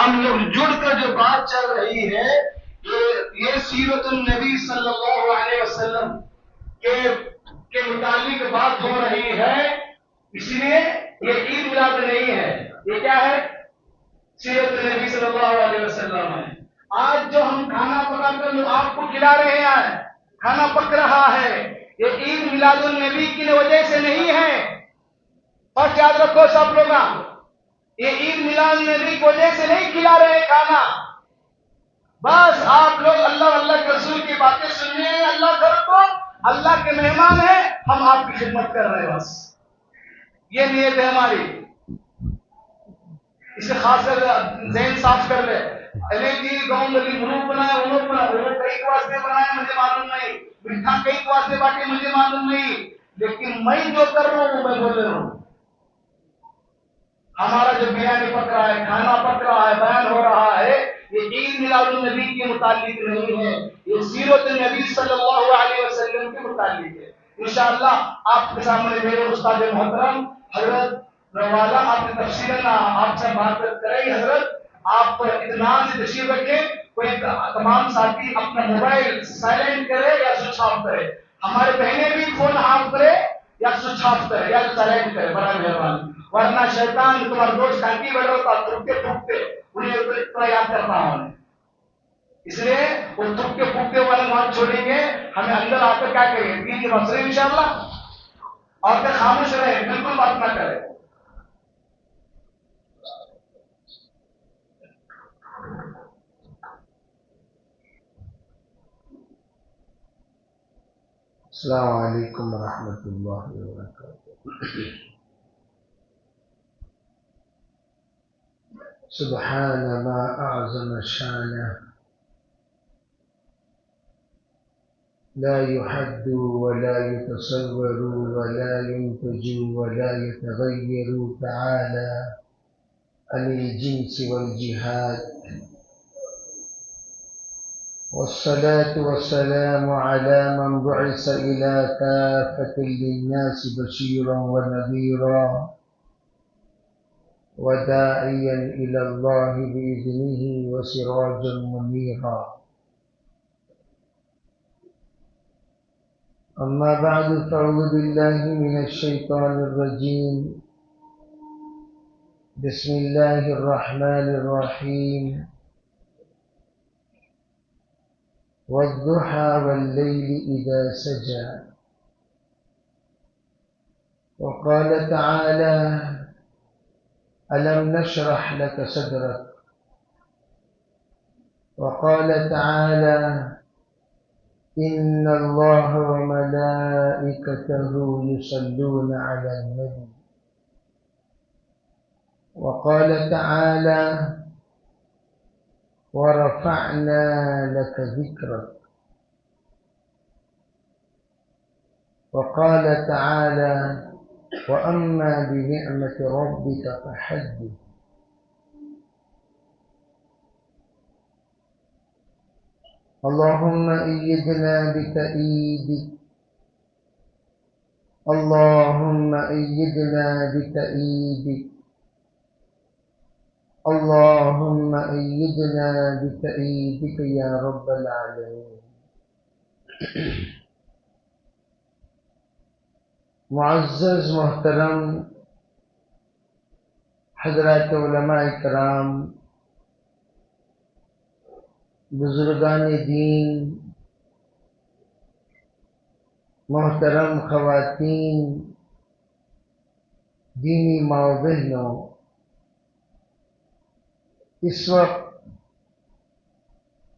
ہم لوگ جڑ کر جو بات چل رہی ہے یہ سیرت النبی صلی اللہ علیہ وسلم کے متعلق بات ہو رہی ہے، اس لیے یہ عید میلاد نہیں ہے، یہ کیا ہے؟ سیرت النبی صلی اللہ علیہ وسلم ہے۔ آج جو ہم کھانا پکا کر آپ کو کھلا رہے ہیں، کھانا پک رہا ہے، یہ عید میلاد النبی کی وجہ سے نہیں ہے۔ بس یاد رکھو سب لوگ، یہ عید میلاد النبی کی وجہ سے نہیں کھلا رہے کھانا، بس آپ لوگ اللہ اللہ کے رسول کی باتیں سننے ہیں، اللہ گھر کو اللہ کے مہمان ہیں، ہم آپ کی خدمت کر رہے ہیں، بس یہ نیت ہے ہماری۔ اسے خاص کر ذہن صاف کر لے، جی گاؤں گلی گروپ بنایا، انہوں نے کئی واسطے بنائے، مجھے معلوم نہیں، میٹھا کئی واسطے بانٹے، مجھے معلوم نہیں، لیکن میں جو کر رہا ہوں وہ میں بول رہا ہوں۔ ہمارا جو بریانی پک رہا ہے، کھانا پک رہا ہے، بیان ہو رہا ہے، یہ عید میلاد النبی کے متعلق نہیں ہے، یہ سیرت النبی صلی اللہ علیہ وسلم کے متعلق ہے۔ انشاءاللہ آپ کے سامنے میرے استاد محترم حضرت روالا آپ کی تفصیل آپ سے بات کریں۔ حضرت آپ اطمینان سے تشریف رکھیں، کوئی تمام ساتھی اپنا موبائل سائلنٹ کرے یا سوئچ آف کرے، ہمارے بہنیں بھی فون آف کرے یا سوئچ آف کرے یا سائلنٹ کرے، بڑا مہربانی، ورنہ شیطان تمہارا دوست ٹھنڈی بیٹھ ہوتا تھوکتے پھوکتے انہیں اتنا یاد کرتا ہوں۔ اس لیے وہ تھوکتے پھوکتے والے بات چھوڑیں گے، ہمیں اندر آ کر کیا کریں گے؟ دین کے مسئلے انشاءاللہ، اور پھر خاموش رہے، بالکل بات نہ کرے۔ السلام علیکم ورحمۃ اللہ وبرکاتہ۔ سبحان ما أعظم شانه، لا يحد ولا يتصور ولا ينتج ولا يتغير، تعالى عن الجنس والجهاد، والصلاة والسلام على من بعث إلى كافة للناس بشيرا ونذيرا وداعيا إلى الله بإذنه وسراجا منيرا، أما بعد، فأعوذ بالله من الشيطان الرجيم، بسم الله الرحمن الرحيم، والضحى والليل إذا سجى، وقال تعالى ألم نشرح لك صدرك، وقال تعالى إن الله وملائكته يصلون على النبي، وقال تعالى ورفعنا لك ذكرك، وقال تعالى وأما بنعمة ربك فحدث. اللهم أيدنا بتأييدك، اللهم أيدنا بتأييدك، اللهم أيدنا بتأييدك يا رب العالمين۔ معزز محترم حضرات علماء کرام، بزرگان دین، محترم خواتین، دینی ماں و بہنوں، اس وقت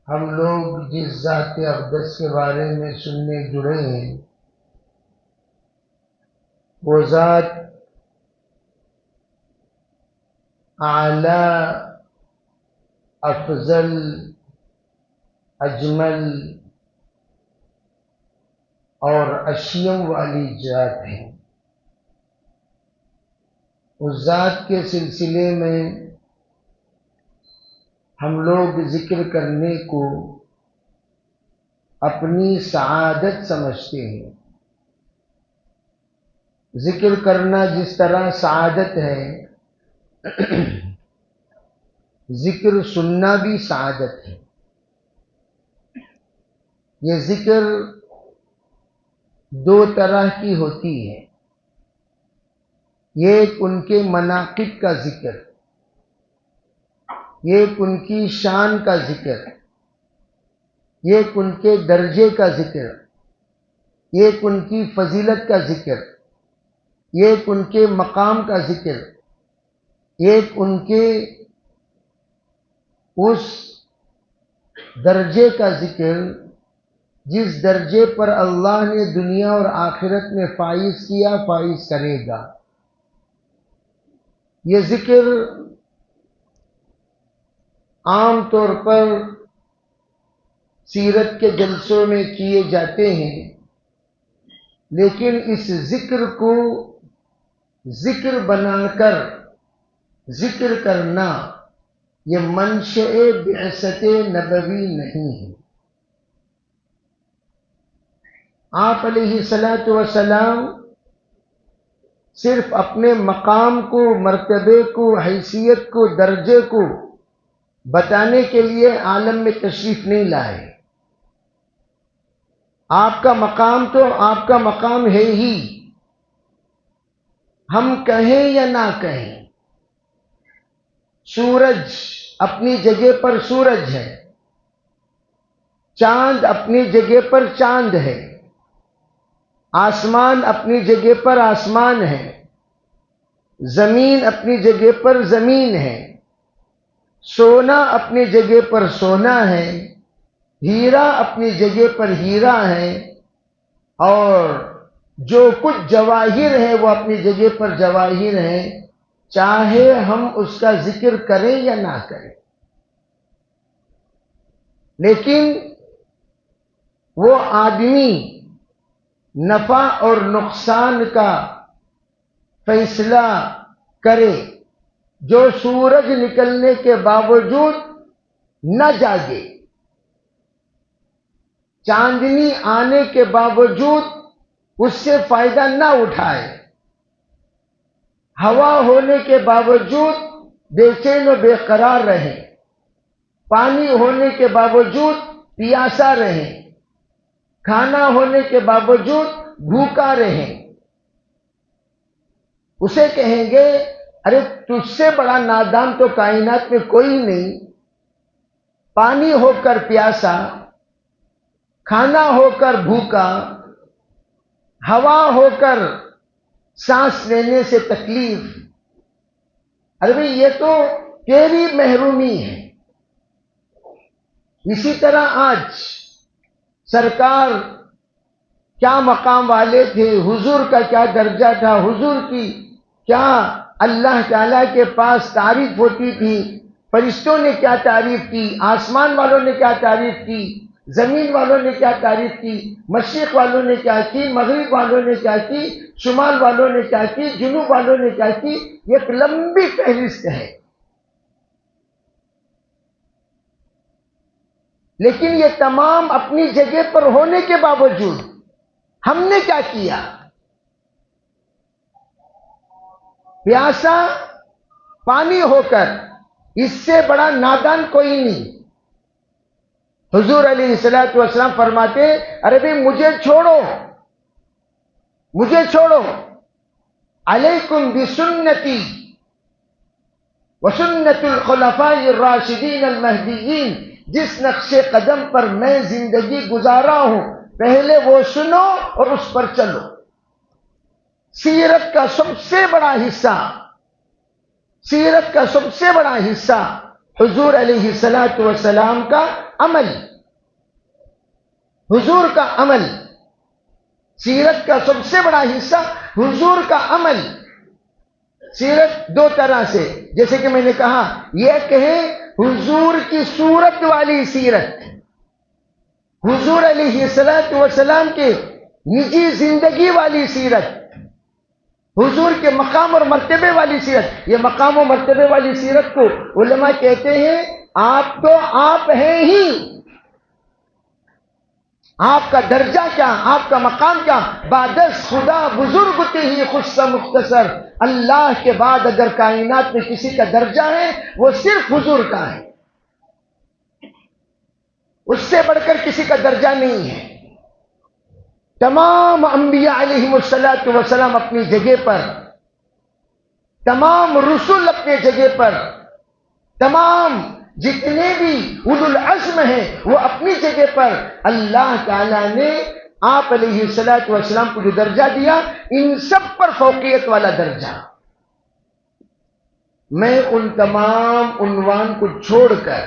ہم لوگ جس ذات اقدس کے بارے میں سننے جڑے ہیں، وہ ذات اعلیٰ، افضل، اجمل اور اشیم والی ذات ہے۔ اس ذات کے سلسلے میں ہم لوگ ذکر کرنے کو اپنی سعادت سمجھتے ہیں۔ ذکر کرنا جس طرح سعادت ہے، ذکر سننا بھی سعادت ہے۔ یہ ذکر دو طرح کی ہوتی ہے، ایک ان کے مناقب کا ذکر، ایک ان کی شان کا ذکر، ایک ان کے درجے کا ذکر، ایک ان کی فضیلت کا ذکر، ایک ان کے مقام کا ذکر، ایک ان کے اس درجے کا ذکر جس درجے پر اللہ نے دنیا اور آخرت میں فائز کیا، فائز کرے گا۔ یہ ذکر عام طور پر سیرت کے جلسوں میں کیے جاتے ہیں، لیکن اس ذکر کو ذکر بنا کر ذکر کرنا یہ منشأ بعثت نبوی نہیں ہے۔ آپ علیہ الصلاۃ والسلام صرف اپنے مقام کو، مرتبے کو، حیثیت کو، درجے کو بتانے کے لیے عالم میں تشریف نہیں لائے۔ آپ کا مقام تو آپ کا مقام ہے ہی، ہم کہیں یا نہ کہیں۔ سورج اپنی جگہ پر سورج ہے، چاند اپنی جگہ پر چاند ہے، آسمان اپنی جگہ پر آسمان ہے، زمین اپنی جگہ پر زمین ہے، سونا اپنی جگہ پر سونا ہے، ہیرا اپنی جگہ پر ہیرا ہے، اور جو کچھ جواہر ہے وہ اپنی جگہ پر جواہر ہیں، چاہے ہم اس کا ذکر کریں یا نہ کریں۔ لیکن وہ آدمی نفع اور نقصان کا فیصلہ کرے جو سورج نکلنے کے باوجود نہ جاگے، چاندنی آنے کے باوجود اس سے فائدہ نہ اٹھائے، ہوا ہونے کے باوجود بے چین و بے قرار رہے، پانی ہونے کے باوجود پیاسا رہے، کھانا ہونے کے باوجود بھوکا رہے، اسے کہیں گے ارے تجھ سے بڑا نادان تو کائنات میں کوئی نہیں، پانی ہو کر پیاسا، کھانا ہو کر بھوکا، ہوا ہو کر سانس لینے سے تکلیف، ارے بھئی یہ تو تیری محرومی ہے۔ اسی طرح آج سرکار کیا مقام والے تھے، حضور کا کیا درجہ تھا، حضور کی کیا اللہ تعالیٰ کے پاس تعریف ہوتی تھی، فرشتوں نے کیا تعریف کی، آسمان والوں نے کیا تعریف کی، زمین والوں نے کیا تعریف کی، مشرق والوں نے کیا کی، مغرب والوں نے کیا کی، شمال والوں نے کیا کی، جنوب والوں نے کیا کی، یہ ایک لمبی فہرست ہے۔ لیکن یہ تمام اپنی جگہ پر ہونے کے باوجود ہم نے کیا کیا؟ پیاسا پانی ہو کر، اس سے بڑا نادان کوئی نہیں۔ حضور علیہ الصلوۃ والسلام فرماتے ارے بھئی مجھے چھوڑو، مجھے چھوڑو، علیکم بسنتی وسنت الخلفاء الراشدین المہدیین، جس نقش قدم پر میں زندگی گزارا ہوں پہلے وہ سنو اور اس پر چلو۔ سیرت کا سب سے بڑا حصہ، سیرت کا سب سے بڑا حصہ حضور علیہ الصلوۃ والسلام کا عمل، حضور کا عمل، سیرت کا سب سے بڑا حصہ حضور کا عمل۔ سیرت دو طرح سے، جیسے کہ میں نے کہا، یہ کہیں حضور کی صورت والی سیرت، حضور علیہ الصلوۃ والسلام کے نجی زندگی والی سیرت، حضور کے مقام اور مرتبے والی سیرت۔ یہ مقام و مرتبے والی سیرت کو علماء کہتے ہیں آپ تو آپ ہیں ہی، آپ کا درجہ کیا، آپ کا مقام کیا؟ بعدس خدا بزرگ ہی خص مختصر، اللہ کے بعد اگر کائنات میں کسی کا درجہ ہے وہ صرف حضور کا ہے، اس سے بڑھ کر کسی کا درجہ نہیں ہے۔ تمام انبیاء علیہم الصلاۃ والسلام اپنی جگہ پر، تمام رسول اپنے جگہ پر، تمام جتنے بھی اولو العزم ہیں وہ اپنی جگہ پر، اللہ تعالیٰ نے آپ علیہ الصلاۃ والسلام کو جو درجہ دیا، ان سب پر فوقیت والا درجہ۔ میں ان تمام عنوان کو چھوڑ کر،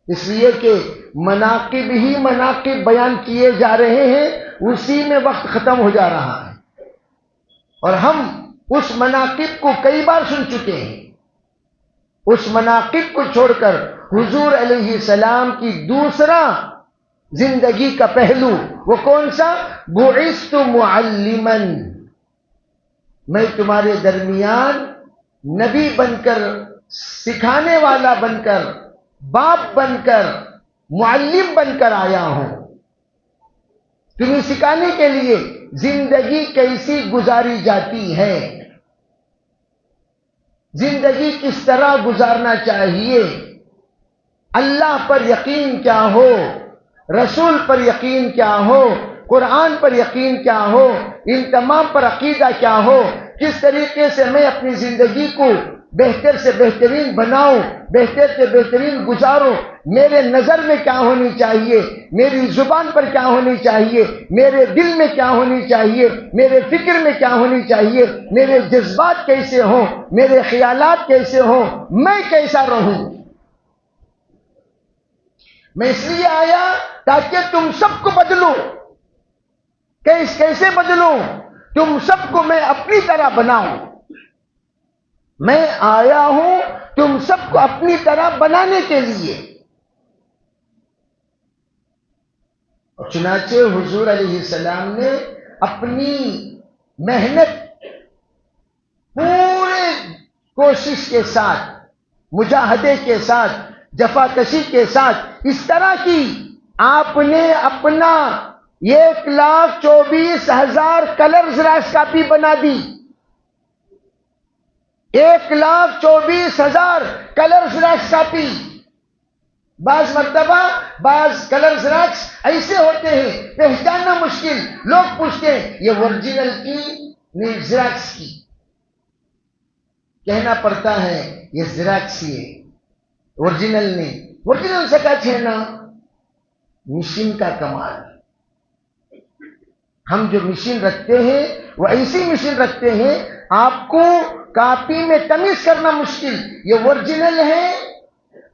اس لیے کہ مناقب ہی مناقب بیان کیے جا رہے ہیں، اسی میں وقت ختم ہو جا رہا ہے، اور ہم اس مناقب کو کئی بار سن چکے ہیں۔ اس مناقب کو چھوڑ کر حضور علیہ السلام کی دوسرا زندگی کا پہلو وہ کون سا؟ بعثت معلما، میں تمہارے درمیان نبی بن کر، سکھانے والا بن کر، باپ بن کر، معلم بن کر آیا ہوں، تمہیں سکھانے کے لیے زندگی کیسی گزاری جاتی ہے، زندگی کس طرح گزارنا چاہیے، اللہ پر یقین کیا ہو، رسول پر یقین کیا ہو، قرآن پر یقین کیا ہو، ان تمام پر عقیدہ کیا ہو، کس طریقے سے میں اپنی زندگی کو بہتر سے بہترین بناؤں، بہتر سے بہترین گزاروں، میرے نظر میں کیا ہونی چاہیے، میری زبان پر کیا ہونی چاہیے، میرے دل میں کیا ہونی چاہیے، میرے فکر میں کیا ہونی چاہیے، میرے جذبات کیسے ہوں، میرے خیالات کیسے ہوں، میں کیسا رہوں۔ میں اس لیے آیا تاکہ تم سب کو بدلوں۔ کیسے بدلوں؟ تم سب کو میں اپنی طرح بناؤں۔ میں آیا ہوں تم سب کو اپنی طرح بنانے کے لیے۔ چنانچہ حضور علیہ السلام نے اپنی محنت پورے کوشش کے ساتھ، مجاہدے کے ساتھ، جفاکشی کے ساتھ اس طرح کی، آپ نے اپنا 1,24,000 کلر زیراکس کاپی بنا دی۔ 1,24,000 کلر زیراکس کاپی۔ بعض مرتبہ بعض کلر زیراکس ایسے ہوتے ہیں پہچاننا مشکل، لوگ پوچھتے ہیں یہ اوریجنل کی نہیں زیراکس کی، کہنا پڑتا ہے یہ زیراکس ہی ہے، اوریجنل نہیں۔ اوریجنل سے کیا چھیڑنا؟ مشین کا کمال۔ ہم جو مشین رکھتے ہیں وہ ایسی مشین رکھتے ہیں آپ کو کاپی میں تمیز کرنا مشکل، یہ اوریجنل ہے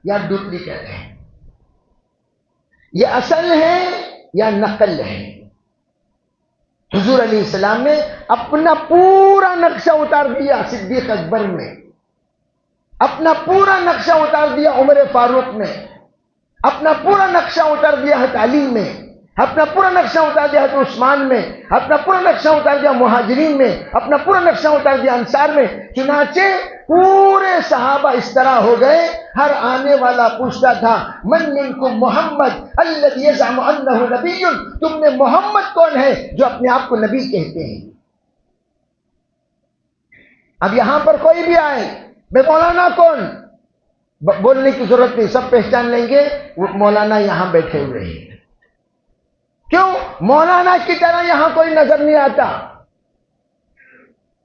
یا ڈپلیکیٹ ہے، یہ اصل ہے یا نقل ہے۔ حضور علیہ السلام نے اپنا پورا نقشہ اتار دیا صدیق اکبر میں، اپنا پورا نقشہ اتار دیا عمر فاروق میں، اپنا پورا نقشہ اتار دیا حضرت علی میں، اپنا پورا نقشہ اتار دیا حضرت عثمان میں، اپنا پورا نقشہ اتار دیا مہاجرین میں، اپنا پورا نقشہ اتار دیا انصار میں۔ چنانچہ پورے صحابہ اس طرح ہو گئے، ہر آنے والا پوچھتا تھا من منکم محمد الذی یزعم انہ نبی، تم میں محمد کون ہے جو اپنے آپ کو نبی کہتے ہیں؟ اب یہاں پر کوئی بھی آئے، میں مولانا کون، بولنے کی ضرورت نہیں، سب پہچان لیں گے وہ مولانا یہاں بیٹھے ہوئے ہیں۔ کیوں؟ مولانا کی طرح یہاں کوئی نظر نہیں آتا،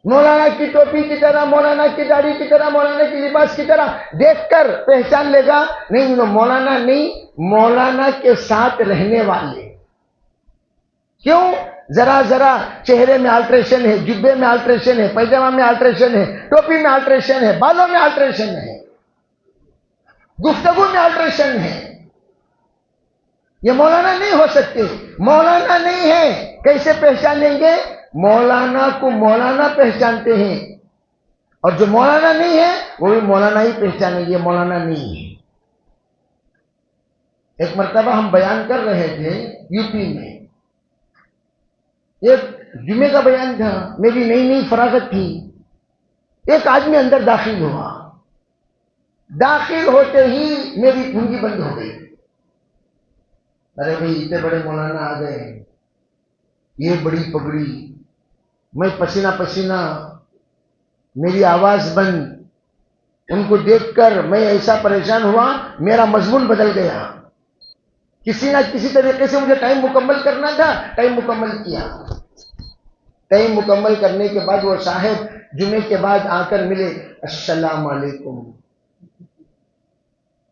مولانا کی ٹوپی کی طرح، مولانا کی داڑھی کی طرح، مولانا کی لباس کی طرح دیکھ کر پہچان لے گا نہیں وہ مولانا نہیں، مولانا کے ساتھ رہنے والے۔ کیوں؟ ذرا ذرا چہرے میں آلٹریشن ہے، جبے میں آلٹریشن ہے، پیجامہ میں آلٹریشن ہے، ٹوپی میں آلٹریشن ہے، بالوں میں آلٹریشن ہے، گفتگو میں آلٹریشن ہے، یہ مولانا نہیں ہو سکتے، مولانا نہیں ہے۔ کیسے پہچانیں گے؟ مولانا کو مولانا پہچانتے ہیں، اور جو مولانا نہیں ہے وہ بھی مولانا ہی پہچانیں گے، مولانا نہیں ہے۔ ایک مرتبہ ہم بیان کر رہے تھے یو پی میں، ایک جمعے کا بیان تھا، میری نئی نئی فراغت تھی، ایک آدمی اندر داخل ہوا، داخل ہوتے ہی میری پونجی بند ہو گئی، ارے بھائی اتنے بڑے مولانا آ گئے، یہ بڑی پگڑی، میں پسینہ پسینہ، میری آواز بند، ان کو دیکھ کر میں ایسا پریشان ہوا، میرا مضمون بدل گیا، کسی نہ کسی طریقے سے مجھے ٹائم مکمل کرنا تھا، ٹائم مکمل کیا۔ ٹائم مکمل کرنے کے بعد وہ صاحب جمعے کے بعد آ کر ملے، السلام علیکم،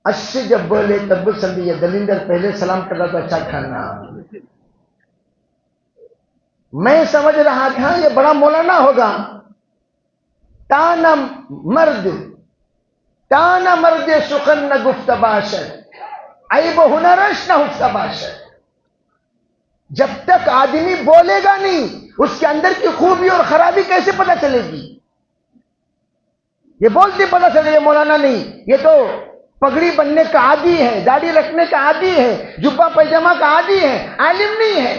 اچھے جب بولے تب سمجھیے دلیندر پہلے سلام کر رہا تو اچھا کھانا۔ میں سمجھ رہا تھا یہ بڑا مولانا ہوگا، تانا مرد سخن نہ گفت باشد، عیب و ہنرش نہ حفظ باشد۔ جب تک آدمی بولے گا نہیں اس کے اندر کی خوبی اور خرابی کیسے پتہ چلے گی؟ یہ بولتے پتہ چلے یہ مولانا نہیں، یہ تو پگڑی بننے کا عادی ہے، داڑھی رکھنے کا عادی ہے، جبہ پیجامہ کا عادی ہے، عالم نہیں ہے۔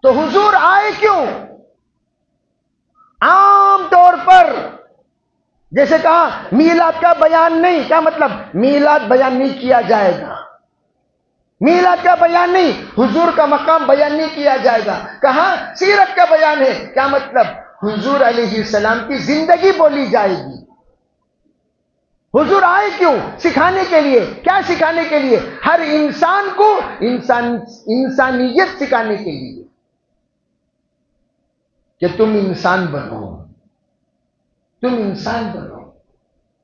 تو حضور آئے کیوں؟ عام طور پر جیسے کہا میلاد کا بیان نہیں، کیا مطلب؟ میلاد بیان نہیں کیا جائے گا، میلاد کا بیان نہیں، حضور کا مقام بیان نہیں کیا جائے گا۔ کہاں؟ سیرت کا بیان ہے، کیا مطلب؟ حضور علیہ السلام کی زندگی بولی جائے گی۔ حضور آئے کیوں؟ سکھانے کے لیے۔ کیا سکھانے کے لیے؟ ہر انسان کو انسانیت سکھانے کے لیے کہ تم انسان بنو، تم انسان بنو،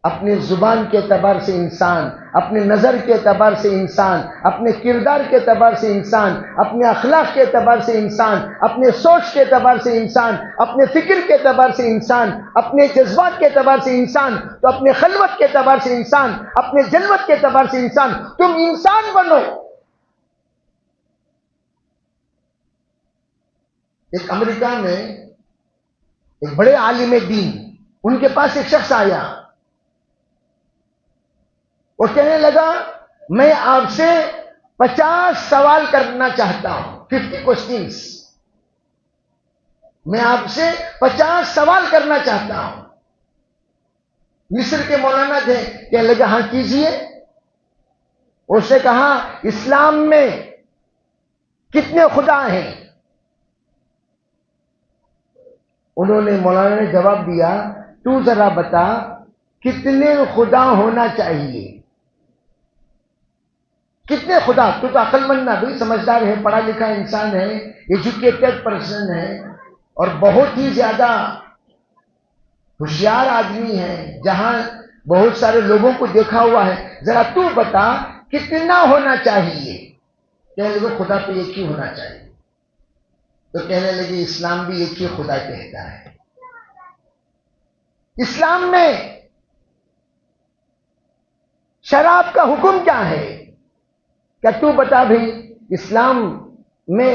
اپنے زبان کے اعتبار سے انسان، اپنے نظر کے اعتبار سے انسان، اپنے کردار کے اعتبار سے انسان، اپنے اخلاق کے اعتبار سے انسان، اپنے سوچ کے اعتبار سے انسان، اپنے فکر کے اعتبار سے انسان، اپنے جذبات کے اعتبار سے انسان، تو اپنے خلوت کے اعتبار سے انسان، اپنے جلوت کے اعتبار سے انسان، تم انسان بنو۔ ایک امریکہ میں ایک بڑے عالم دین، ان کے پاس ایک شخص آیا، وہ کہنے لگا میں آپ سے 50 سوال کرنا چاہتا ہوں، 50 کوسچنز، میں آپ سے 50 سوال کرنا چاہتا ہوں۔ مصر کے مولانا تھے، کہنے لگا ہاں کیجئے۔ اس نے کہا اسلام میں کتنے خدا ہیں؟ انہوں نے مولانا نے جواب دیا تو ذرا بتا کتنے خدا ہونا چاہیے؟ کتنے خدا؟ تو عقل مند نہ بھی سمجھدار ہے، پڑھا لکھا انسان ہے، ایجوکیٹڈ پرسن ہے، اور بہت ہی زیادہ ہوشیار آدمی ہے، جہاں بہت سارے لوگوں کو دیکھا ہوا ہے، ذرا تو بتا کتنا ہونا چاہیے؟ کہنے لگے خدا تو ایک ہی ہونا چاہیے۔ تو کہنے لگے اسلام بھی ایک ہی خدا کہتا ہے۔ اسلام میں شراب کا حکم کیا ہے؟ کیا تو بتا بھائی، اسلام میں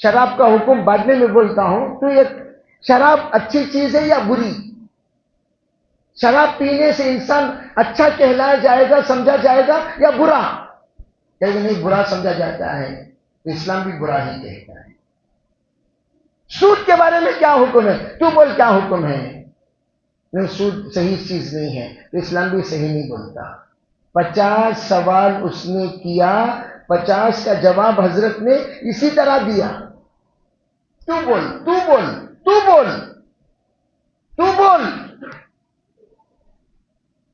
شراب کا حکم بعد میں بولتا ہوں، تو یہ شراب اچھی چیز ہے یا بری؟ شراب پینے سے انسان اچھا کہلایا جائے گا، سمجھا جائے گا، یا برا؟ کہ نہیں برا سمجھا جاتا ہے، تو اسلام بھی برا ہی کہتا ہے۔ سود کے بارے میں کیا حکم ہے؟ تو بول کیا حکم ہے؟ نہیں سود صحیح چیز نہیں ہے، تو اسلام بھی صحیح نہیں بولتا۔ 50 سوال اس نے کیا، 50 کا جواب حضرت نے اسی طرح دیا، تو بول تو بول تو بول تو بول،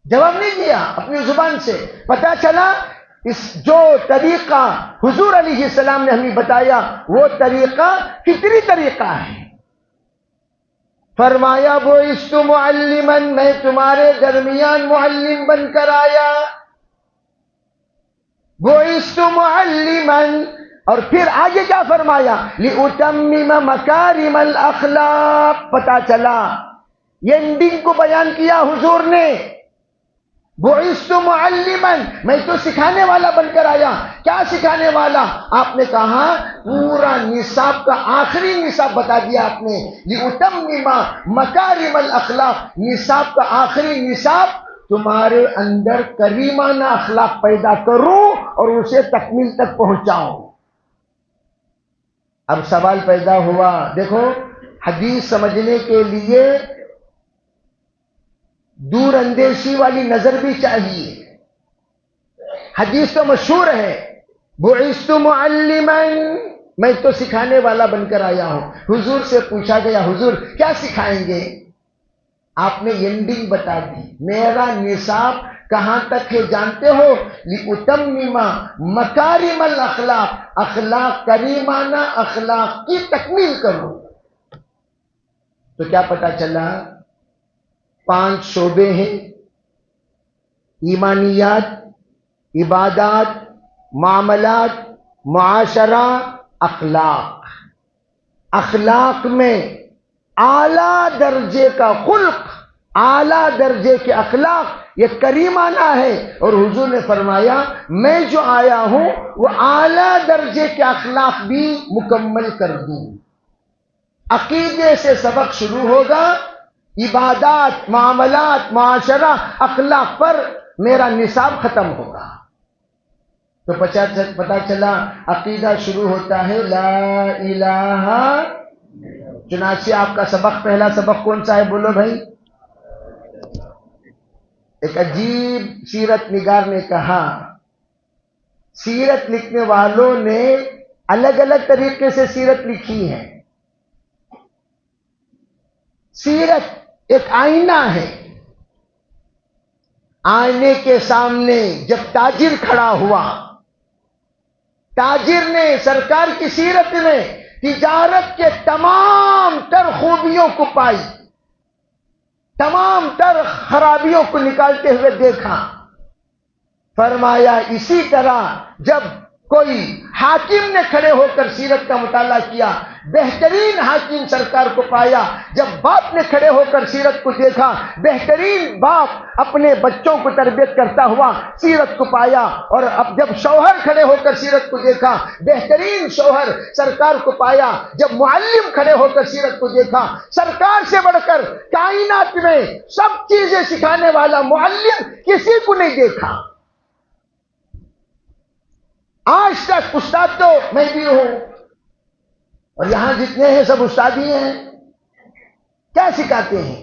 جواب نہیں دیا اپنی زبان سے۔ پتا چلا اس جو طریقہ حضور علیہ السلام نے ہمیں بتایا وہ طریقہ فطری طریقہ ہے۔ فرمایا بعثت معلما، میں تمہارے درمیان معلم بن کر آیا، بعثت معلما، اور پھر آگے کیا فرمایا؟ لأتمم مکارم الاخلاق۔ پتا چلا یہ اینڈنگ کو بیان کیا حضور نے، بعثت معلما، میں تو سکھانے والا بن کر آیا۔ کیا سکھانے والا؟ آپ نے کہا پورا نصاب کا آخری نصاب بتا دیا آپ نے، لأتمم مکارم الاخلاق، نصاب کا آخری نصاب تمہارے اندر کریمانہ اخلاق پیدا کروں اور اسے تکمیل تک پہنچاؤں۔ اب سوال پیدا ہوا، دیکھو حدیث سمجھنے کے لیے دور اندیشی والی نظر بھی چاہیے۔ حدیث تو مشہور ہے، بعثت معلما، میں تو سکھانے والا بن کر آیا ہوں۔ حضور سے پوچھا گیا حضور کیا سکھائیں گے؟ آپ نے اینڈنگ بتا دی، میرا نصاب کہاں تک ہے جانتے ہو؟ لِأُتَمِّمَ مَكَارِمَ الْأَخْلَاقِ، اخلاق کریمانہ اخلاق کی تکمیل کرو۔ تو کیا پتا چلا؟ 5 شعبے ہیں، ایمانیات، عبادات، معاملات، معاشرہ، اخلاق۔ اخلاق میں اعلیٰ درجے کا خلق، اعلیٰ درجے کے اخلاق، یہ کریمانہ ہے۔ اور حضور نے فرمایا میں جو آیا ہوں وہ اعلیٰ درجے کے اخلاق بھی مکمل کر دوں۔ عقیدے سے سبق شروع ہوگا، عبادات، معاملات، معاشرہ، اخلاق پر میرا نصاب ختم ہوگا۔ تو پتہ چلا عقیدہ شروع ہوتا ہے لا الہ۔ چنانچہ آپ کا سبق، پہلا سبق کون سا ہے بولو بھائی؟ ایک عجیب سیرت نگار نے کہا، سیرت لکھنے والوں نے الگ الگ طریقے سے سیرت لکھی ہے۔ سیرت ایک آئینہ ہے، آئینے کے سامنے جب تاجر کھڑا ہوا، تاجر نے سرکار کی سیرت میں تجارت کے تمام تر خوبیوں کو پائی، تمام تر خرابیوں کو نکالتے ہوئے دیکھا۔ فرمایا اسی طرح جب کوئی حاکم نے کھڑے ہو کر سیرت کا مطالعہ کیا، بہترین حاکم سرکار کو پایا۔ جب باپ نے کھڑے ہو کر سیرت کو دیکھا، بہترین باپ اپنے بچوں کو تربیت کرتا ہوا سیرت کو پایا۔ اور اب جب شوہر کھڑے ہو کر سیرت کو دیکھا، بہترین شوہر سرکار کو پایا۔ جب معلم کھڑے ہو کر سیرت کو دیکھا، سرکار سے بڑھ کر کائنات میں سب چیزیں سکھانے والا معلم کسی کو نہیں دیکھا۔ آج تک استاد تو میں بھی ہوں، اور یہاں جتنے ہیں سب استاد ہی ہیں۔ کیا سکھاتے ہیں؟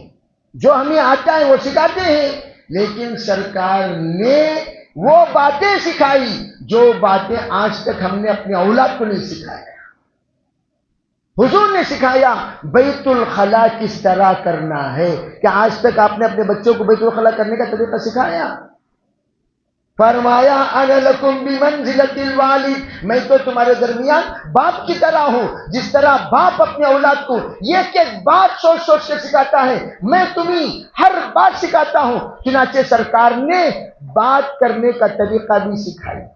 جو ہمیں آتا ہے وہ سکھاتے ہیں، لیکن سرکار نے وہ باتیں سکھائی جو باتیں آج تک ہم نے اپنے اولاد کو نہیں سکھایا۔ حضور نے سکھایا بیت الخلا کس طرح کرنا ہے۔ کیا آج تک آپ نے اپنے بچوں کو بیت الخلا کرنے کا طریقہ سکھایا؟ فرمایا انا لکم بمنزلۃ الوالد، میں تو تمہارے درمیان باپ کی طرح ہوں۔ جس طرح باپ اپنے اولاد کو ایک ایک بات سوچ سوچ کے سکھاتا ہے، میں تمہیں ہر بات سکھاتا ہوں۔ چنانچہ سرکار نے بات کرنے کا طریقہ بھی سکھایا،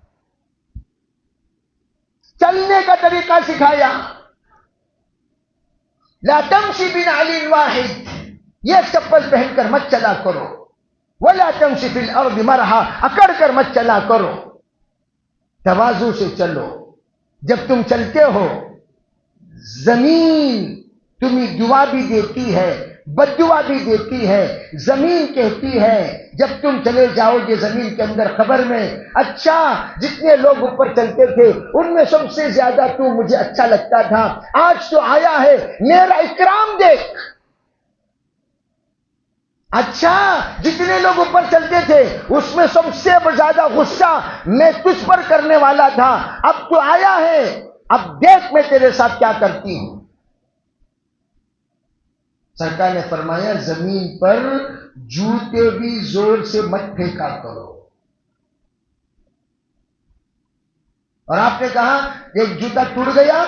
چلنے کا طریقہ سکھایا۔ لا تمشی بنعل واحد، ایک چپل پہن کر مت چلا کرو۔ ولا تمشی فی الارض مرحا، اکڑ کر مت چلا کرو، تواضع سے چلو۔ جب تم چلتے ہو زمین تمہیں دعا بھی دیتی ہے، بد دعا بھی دیتی ہے۔ زمین کہتی ہے جب تم چلے جاؤ گے زمین کے اندر قبر میں، اچھا جتنے لوگ اوپر چلتے تھے ان میں سب سے زیادہ تو مجھے اچھا لگتا تھا، آج تو آیا ہے میرا اکرام دیکھ۔ اچھا جتنے لوگ اوپر چلتے تھے اس میں سب سے زیادہ غصہ میں تجھ پر کرنے والا تھا، اب تو آیا ہے، اب دیکھ میں تیرے ساتھ کیا کرتی ہوں۔ سرکار نے فرمایا زمین پر جوتے بھی زور سے مت پھینکا کرو۔ اور آپ نے کہا ایک جوتا ٹوٹ گیا،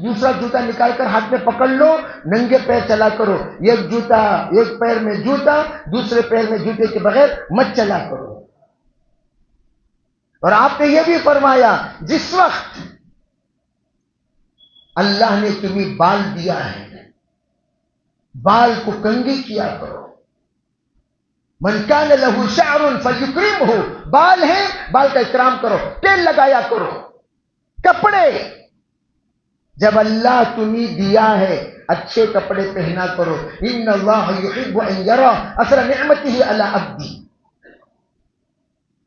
دوسرا جوتا نکال کر ہاتھ میں پکڑ لو، ننگے پیر چلا کرو۔ ایک جوتا، ایک پیر میں جوتا، دوسرے پیر میں جوتے کے بغیر مت چلا کرو۔ اور آپ نے یہ بھی فرمایا جس وقت اللہ نے تمہیں بال دیا ہے بال کو کنگھی کیا کرو۔ من کان لہ شعر فلیکرمہ، بال ہے بال کا اکرام کرو، تیل لگایا کرو۔ کپڑے جب اللہ تمہیں دیا ہے اچھے کپڑے پہنا کرو۔ ان اللہ یحب ان یری اثر نعمتہ علی عبدہ۔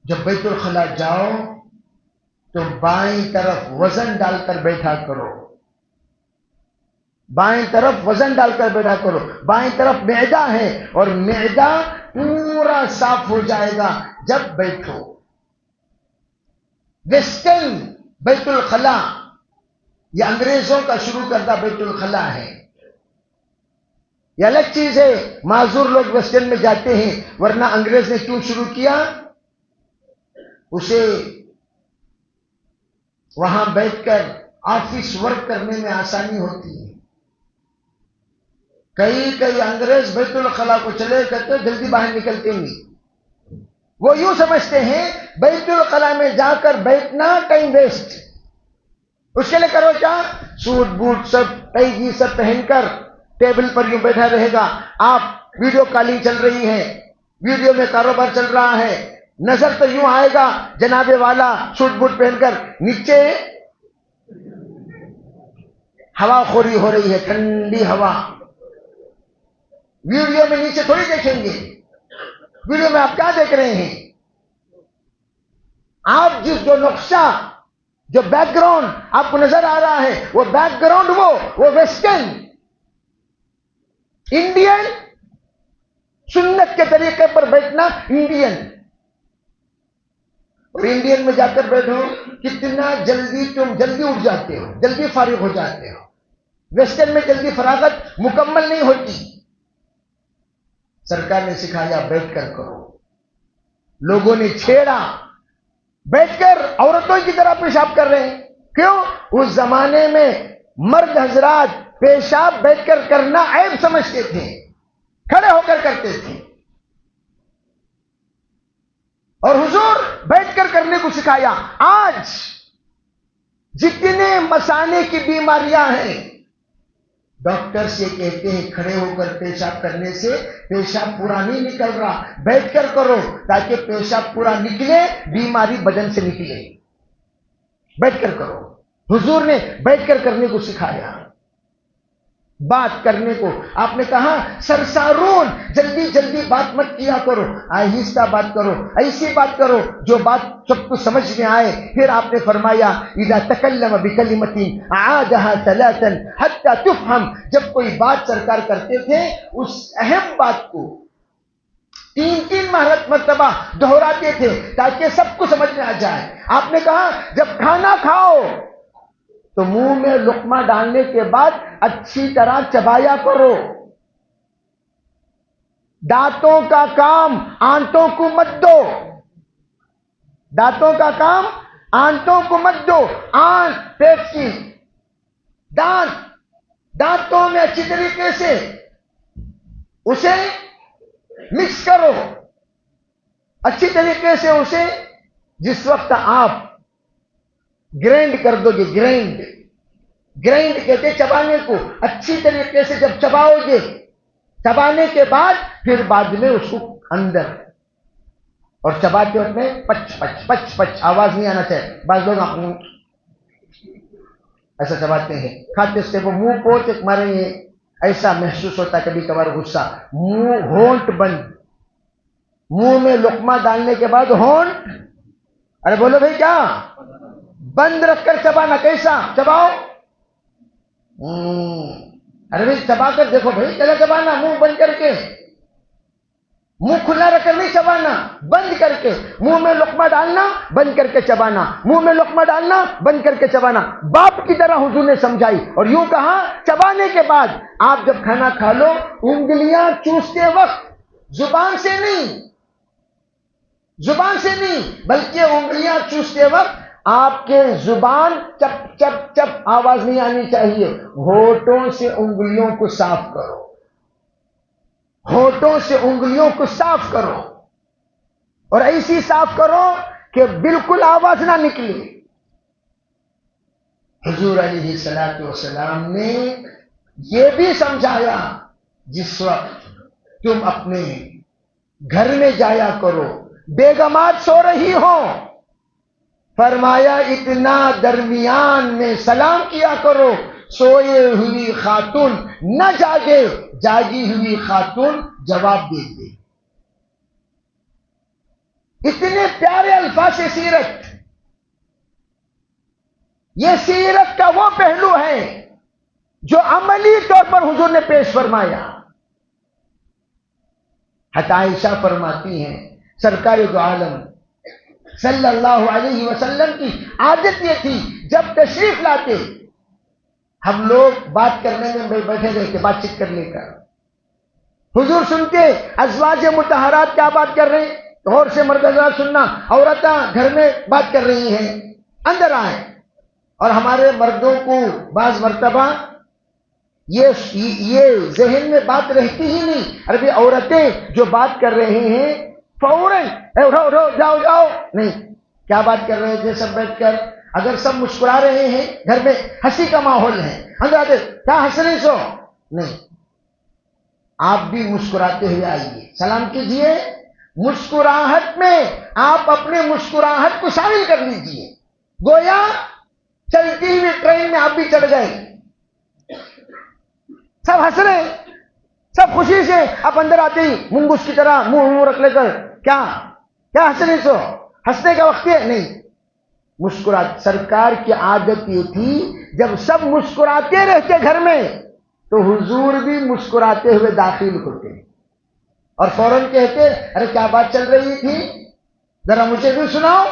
جب بیت الخلا جاؤ تو بائیں طرف وزن ڈال کر بیٹھا کرو، بائیں طرف وزن ڈال کر بیٹھا کرو۔ بائیں طرف معدہ ہے اور معدہ پورا صاف ہو جائے گا جب بیٹھو۔ ویسٹرن بیت الخلا، یہ انگریزوں کا شروع کردہ بیت الخلا ہے. یہ الگ چیز ہے، معذور لوگ ویسٹرن میں جاتے ہیں، ورنہ انگریز نے کیوں شروع کیا؟ اسے وہاں بیٹھ کر آفس ورک کرنے میں آسانی ہوتی ہے. کئی انگریز بیت الخلا کو چلے کرتے جلدی باہر نکلتے نہیں. وہ یوں سمجھتے ہیں بیت الخلا میں جا کر بیٹھنا ٹائم ویسٹ. اس کے لیے کرو کیا؟ سوٹ بوٹ سب ٹائی سب پہن کر ٹیبل پر یوں بیٹھا رہے گا. آپ ویڈیو کالنگ چل رہی ہے، ویڈیو میں کاروبار چل رہا ہے، نظر تو یوں آئے گا جناب والا سوٹ بوٹ پہن کر، نیچے ہوا خوری ہو رہی ہے، ٹھنڈی ہوا. ویڈیو میں نیچے تھوڑی دیکھیں گے، ویڈیو میں آپ کیا دیکھ رہے ہیں؟ آپ جس جو نقشہ، جو بیک گراؤنڈ آپ کو نظر آ رہا ہے، وہ بیک گراؤنڈ وہ ویسٹرن. انڈین سنت کے طریقے پر بیٹھنا انڈین. اور انڈین میں جا کر بیٹھو، کتنا جلدی تم جلدی اٹھ جاتے ہو، جلدی فارغ ہو جاتے ہو. ویسٹرن میں جلدی فراغت مکمل نہیں ہوتی. سرکار نے سکھایا بیٹھ کر کرو. لوگوں نے چھیڑا، بیٹھ کر عورتوں کی طرح پیشاب کر رہے ہیں. کیوں؟ اس زمانے میں مرد حضرات پیشاب بیٹھ کر کرنا عیب سمجھتے تھے، کھڑے ہو کر کرتے تھے. اور حضور بیٹھ کر کرنے کو سکھایا. آج جتنے مثانے کی بیماریاں ہیں، ڈاکٹر سے کہتے ہیں کھڑے ہو کر پیشاب کرنے سے پیشاب پورا نہیں نکل رہا، بیٹھ کر کرو تاکہ پیشاب پورا نکلے، بیماری بدن سے نکلے. بیٹھ کر کرو. حضور نے بیٹھ کر کرنے کو سکھایا. بات کرنے کو آپ نے کہا سرسارون، جلدی جلدی بات مت کیا کرو، آہستہ بات کرو، ایسی بات کرو جو بات سب کو سمجھ میں آئے. پھر آپ نے فرمایا اذا تکلم بکلمۃ اعادها ثلاثا حتى تفهم. جب کوئی بات سرکار کرتے تھے اس اہم بات کو تین مرتبہ دہراتے تھے تاکہ سب کو سمجھ میں آ جائے. آپ نے کہا جب کھانا کھاؤ تو منہ میں لقمہ ڈالنے کے بعد اچھی طرح چبایا کرو. دانتوں کا کام آنتوں کو مت دو، دانتوں کا کام آنتوں کو مت دو. آنت پیٹ کی، دانتوں میں اچھی طریقے سے اسے مکس کرو، اچھی طریقے سے اسے. جس وقت آپ گرینڈ کر دو گے، گرینڈ کہتے چبانے کو، اچھی طریقے سے جب چباؤ گے، چبانے کے بعد پھر بعد میں اس کو اندر، اور چباتے وقت میں پچ پچ پچ پچ آواز نہیں آنا چاہیے. بعض لوگ ایسا چباتے ہیں، کھاتے سے وہ منہ پوچھ مارے، ایسا محسوس ہوتا کبھی کبھار غصہ. منہ ہونٹ بند، منہ میں لقمہ ڈالنے کے بعد ہونٹ، ارے بولو بھائی کیا، بند رکھ کر چبانا. کیسا چباؤ؟ ارے بھائی چبا کر دیکھو بھائی، کیسا چبانا؟ منہ بند کر کے، منہ کھلا رکھ کر نہیں چبانا، بند کر کے. منہ میں لقمہ ڈالنا، بند کر کے چبانا، منہ میں لقمہ ڈالنا، بند کر کے چبانا. باپ کی طرح حضور نے سمجھائی. اور یوں کہا چبانے کے بعد آپ جب کھانا کھا لو، انگلیاں چوستے وقت زبان سے نہیں بلکہ انگلیاں چوستے وقت آپ کے زبان چپ چپ چپ آواز نہیں آنی چاہیے. ہونٹوں سے انگلیوں کو صاف کرو، ہونٹوں سے انگلیوں کو صاف کرو، اور ایسی صاف کرو کہ بالکل آواز نہ نکلے. حضور علیہ الصلوۃ والسلام نے یہ بھی سمجھایا جس وقت تم اپنے گھر میں جایا کرو، بیگمات سو رہی ہو، فرمایا اتنا درمیان میں سلام کیا کرو، سوئے ہوئی خاتون نہ جاگے، جاگی ہوئی خاتون جواب دے دے. اتنے پیارے الفاظ سے سیرت. یہ سیرت کا وہ پہلو ہے جو عملی طور پر حضور نے پیش فرمایا. حتی عائشہ فرماتی ہیں سرکار دو عالم صلی اللہ علیہ وسلم کی عادت یہ تھی، جب تشریف لاتے ہم لوگ بات کرنے میں بیٹھے رہتے، بات چیت کرنے کا، حضور سنتے ازواج مطہرات کیا بات کر رہے ہیں، غور سے مرد حضرات سننا، عورتیں گھر میں بات کر رہی ہیں، اندر آئیں. اور ہمارے مردوں کو بعض مرتبہ یہ ذہن میں بات رہتی ہی نہیں، عربی عورتیں جو بات کر رہے ہیں فوراً اٹھو جاؤ جاؤ نہیں، کیا بات کر رہے تھے سب بیٹھ کر، اگر سب مسکرا رہے ہیں، گھر میں ہنسی کا ماحول ہے، اندر آتے کیا ہنس رہی سو نہیں، آپ بھی مسکراتے ہوئے آئیے، سلام کیجئے، مسکراہٹ میں آپ اپنے مسکراہٹ کو شامل کر لیجئے، گویا چلتی ہوئی ٹرین میں آپ بھی چڑھ گئے، سب ہنس رہے ہیں، سب خوشی سے، آپ اندر آتے ہی منگوس کی طرح منہ رکھ لے کر کیا ہنس رہی سو، ہنسنے کا وقت ہے نہیں، سرکار کی عادت یہ تھی جب سب مسکراتے رہتے گھر میں تو حضور بھی مسکراتے ہوئے داخل ہوتے اور فوراً کہتے ارے کیا بات چل رہی تھی، ذرا مجھے بھی سناؤ،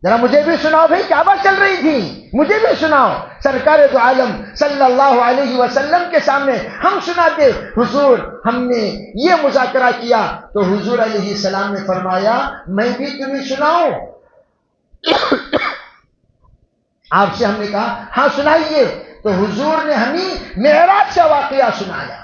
ذرا مجھے بھی سناؤ بھائی کیا بات چل رہی تھی، مجھے بھی سناؤ. سرکار دو عالم صلی اللہ علیہ وسلم کے سامنے ہم سناتے حضور ہم نے یہ مذاکرہ کیا، تو حضور علیہ السلام نے فرمایا میں بھی تمہیں سناؤں. آپ سے ہم نے کہا ہاں سنائیے، تو حضور نے ہمیں معراج کا واقعہ سنایا.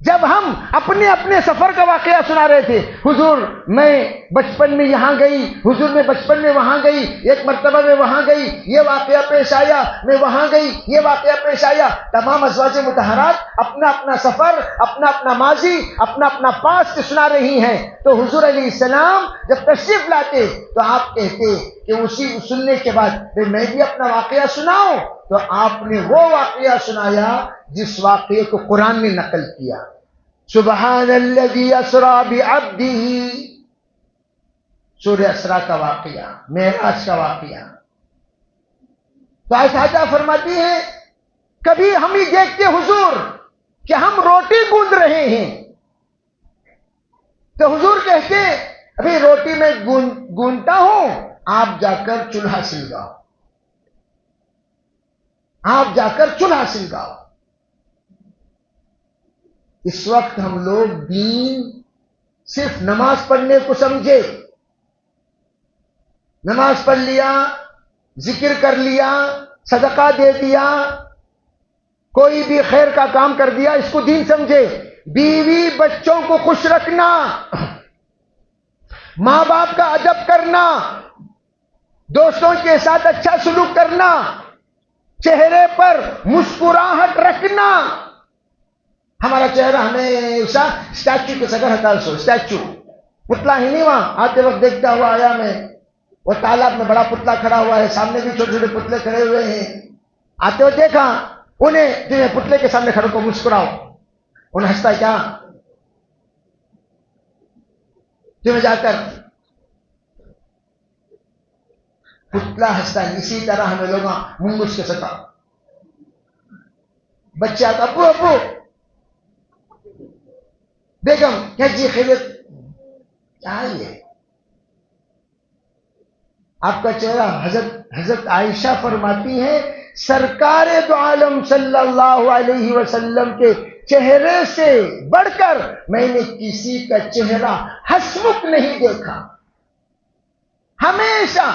جب ہم اپنے اپنے سفر کا واقعہ سنا رہے تھے، حضور میں بچپن میں یہاں گئی، حضور میں بچپن میں وہاں گئی، ایک مرتبہ میں وہاں گئی، یہ واقعہ پیش آیا، میں وہاں گئی، یہ واقعہ پیش آیا. تمام ازواج مطہرات اپنا اپنا سفر، اپنا اپنا ماضی، اپنا اپنا پاسٹ سنا رہی ہیں. تو حضور علیہ السلام جب تشریف لاتے تو آپ کہتے کہ اسی سننے کے بعد میں بھی اپنا واقعہ سناؤں، تو آپ نے وہ واقعہ سنایا جس واقعے کو قرآن نے نقل کیا. سبحان الذی اسریٰ بعبدہ، سورہ اسراء کا واقعہ، معراج کا واقعہ. تو عائشہ فرماتی ہیں کبھی ہم ہی دیکھتے حضور کہ ہم روٹی گوندھ رہے ہیں، تو حضور کہتے ابھی روٹی میں گوندھتا ہوں، آپ جا کر چولہا سلگاؤ، آپ جا کر چولہا سلگاؤ. اس وقت ہم لوگ دین صرف نماز پڑھنے کو سمجھے، نماز پڑھ لیا، ذکر کر لیا، صدقہ دے دیا، کوئی بھی خیر کا کام کر دیا، اس کو دین سمجھے. بیوی بچوں کو خوش رکھنا، ماں باپ کا ادب کرنا، دوستوں کے ساتھ اچھا سلوک کرنا، چہرے پر مسکراہٹ رکھنا. ہمارا چہرہ ہمیشہ اسٹیچو کے سگر ہٹا سو، اسٹیچو پتلا ہی نہیں، وہاں آتے وقت دیکھتا ہوا آیا میں، وہ تالاب میں بڑا پتلا کھڑا ہوا ہے، سامنے بھی چھوٹے چھوٹے پتلے کھڑے ہوئے ہیں. آتے ہوئے دیکھا انہیں پتلے کے سامنے کھڑے کو مسکراؤ، انہیں ہنستا کیا، تمہیں جا کر پتلا ہنستا ہے. اسی طرح ہمیں لوگ منگوس کے سکا بچہ آتا ابو ابو بیگم کیا جی خیریت، کیا ہے آپ کا چہرہ. حضرت عائشہ فرماتی ہیں سرکار دو عالم صلی اللہ علیہ وسلم کے چہرے سے بڑھ کر میں نے کسی کا چہرہ ہسمکھ نہیں دیکھا. ہمیشہ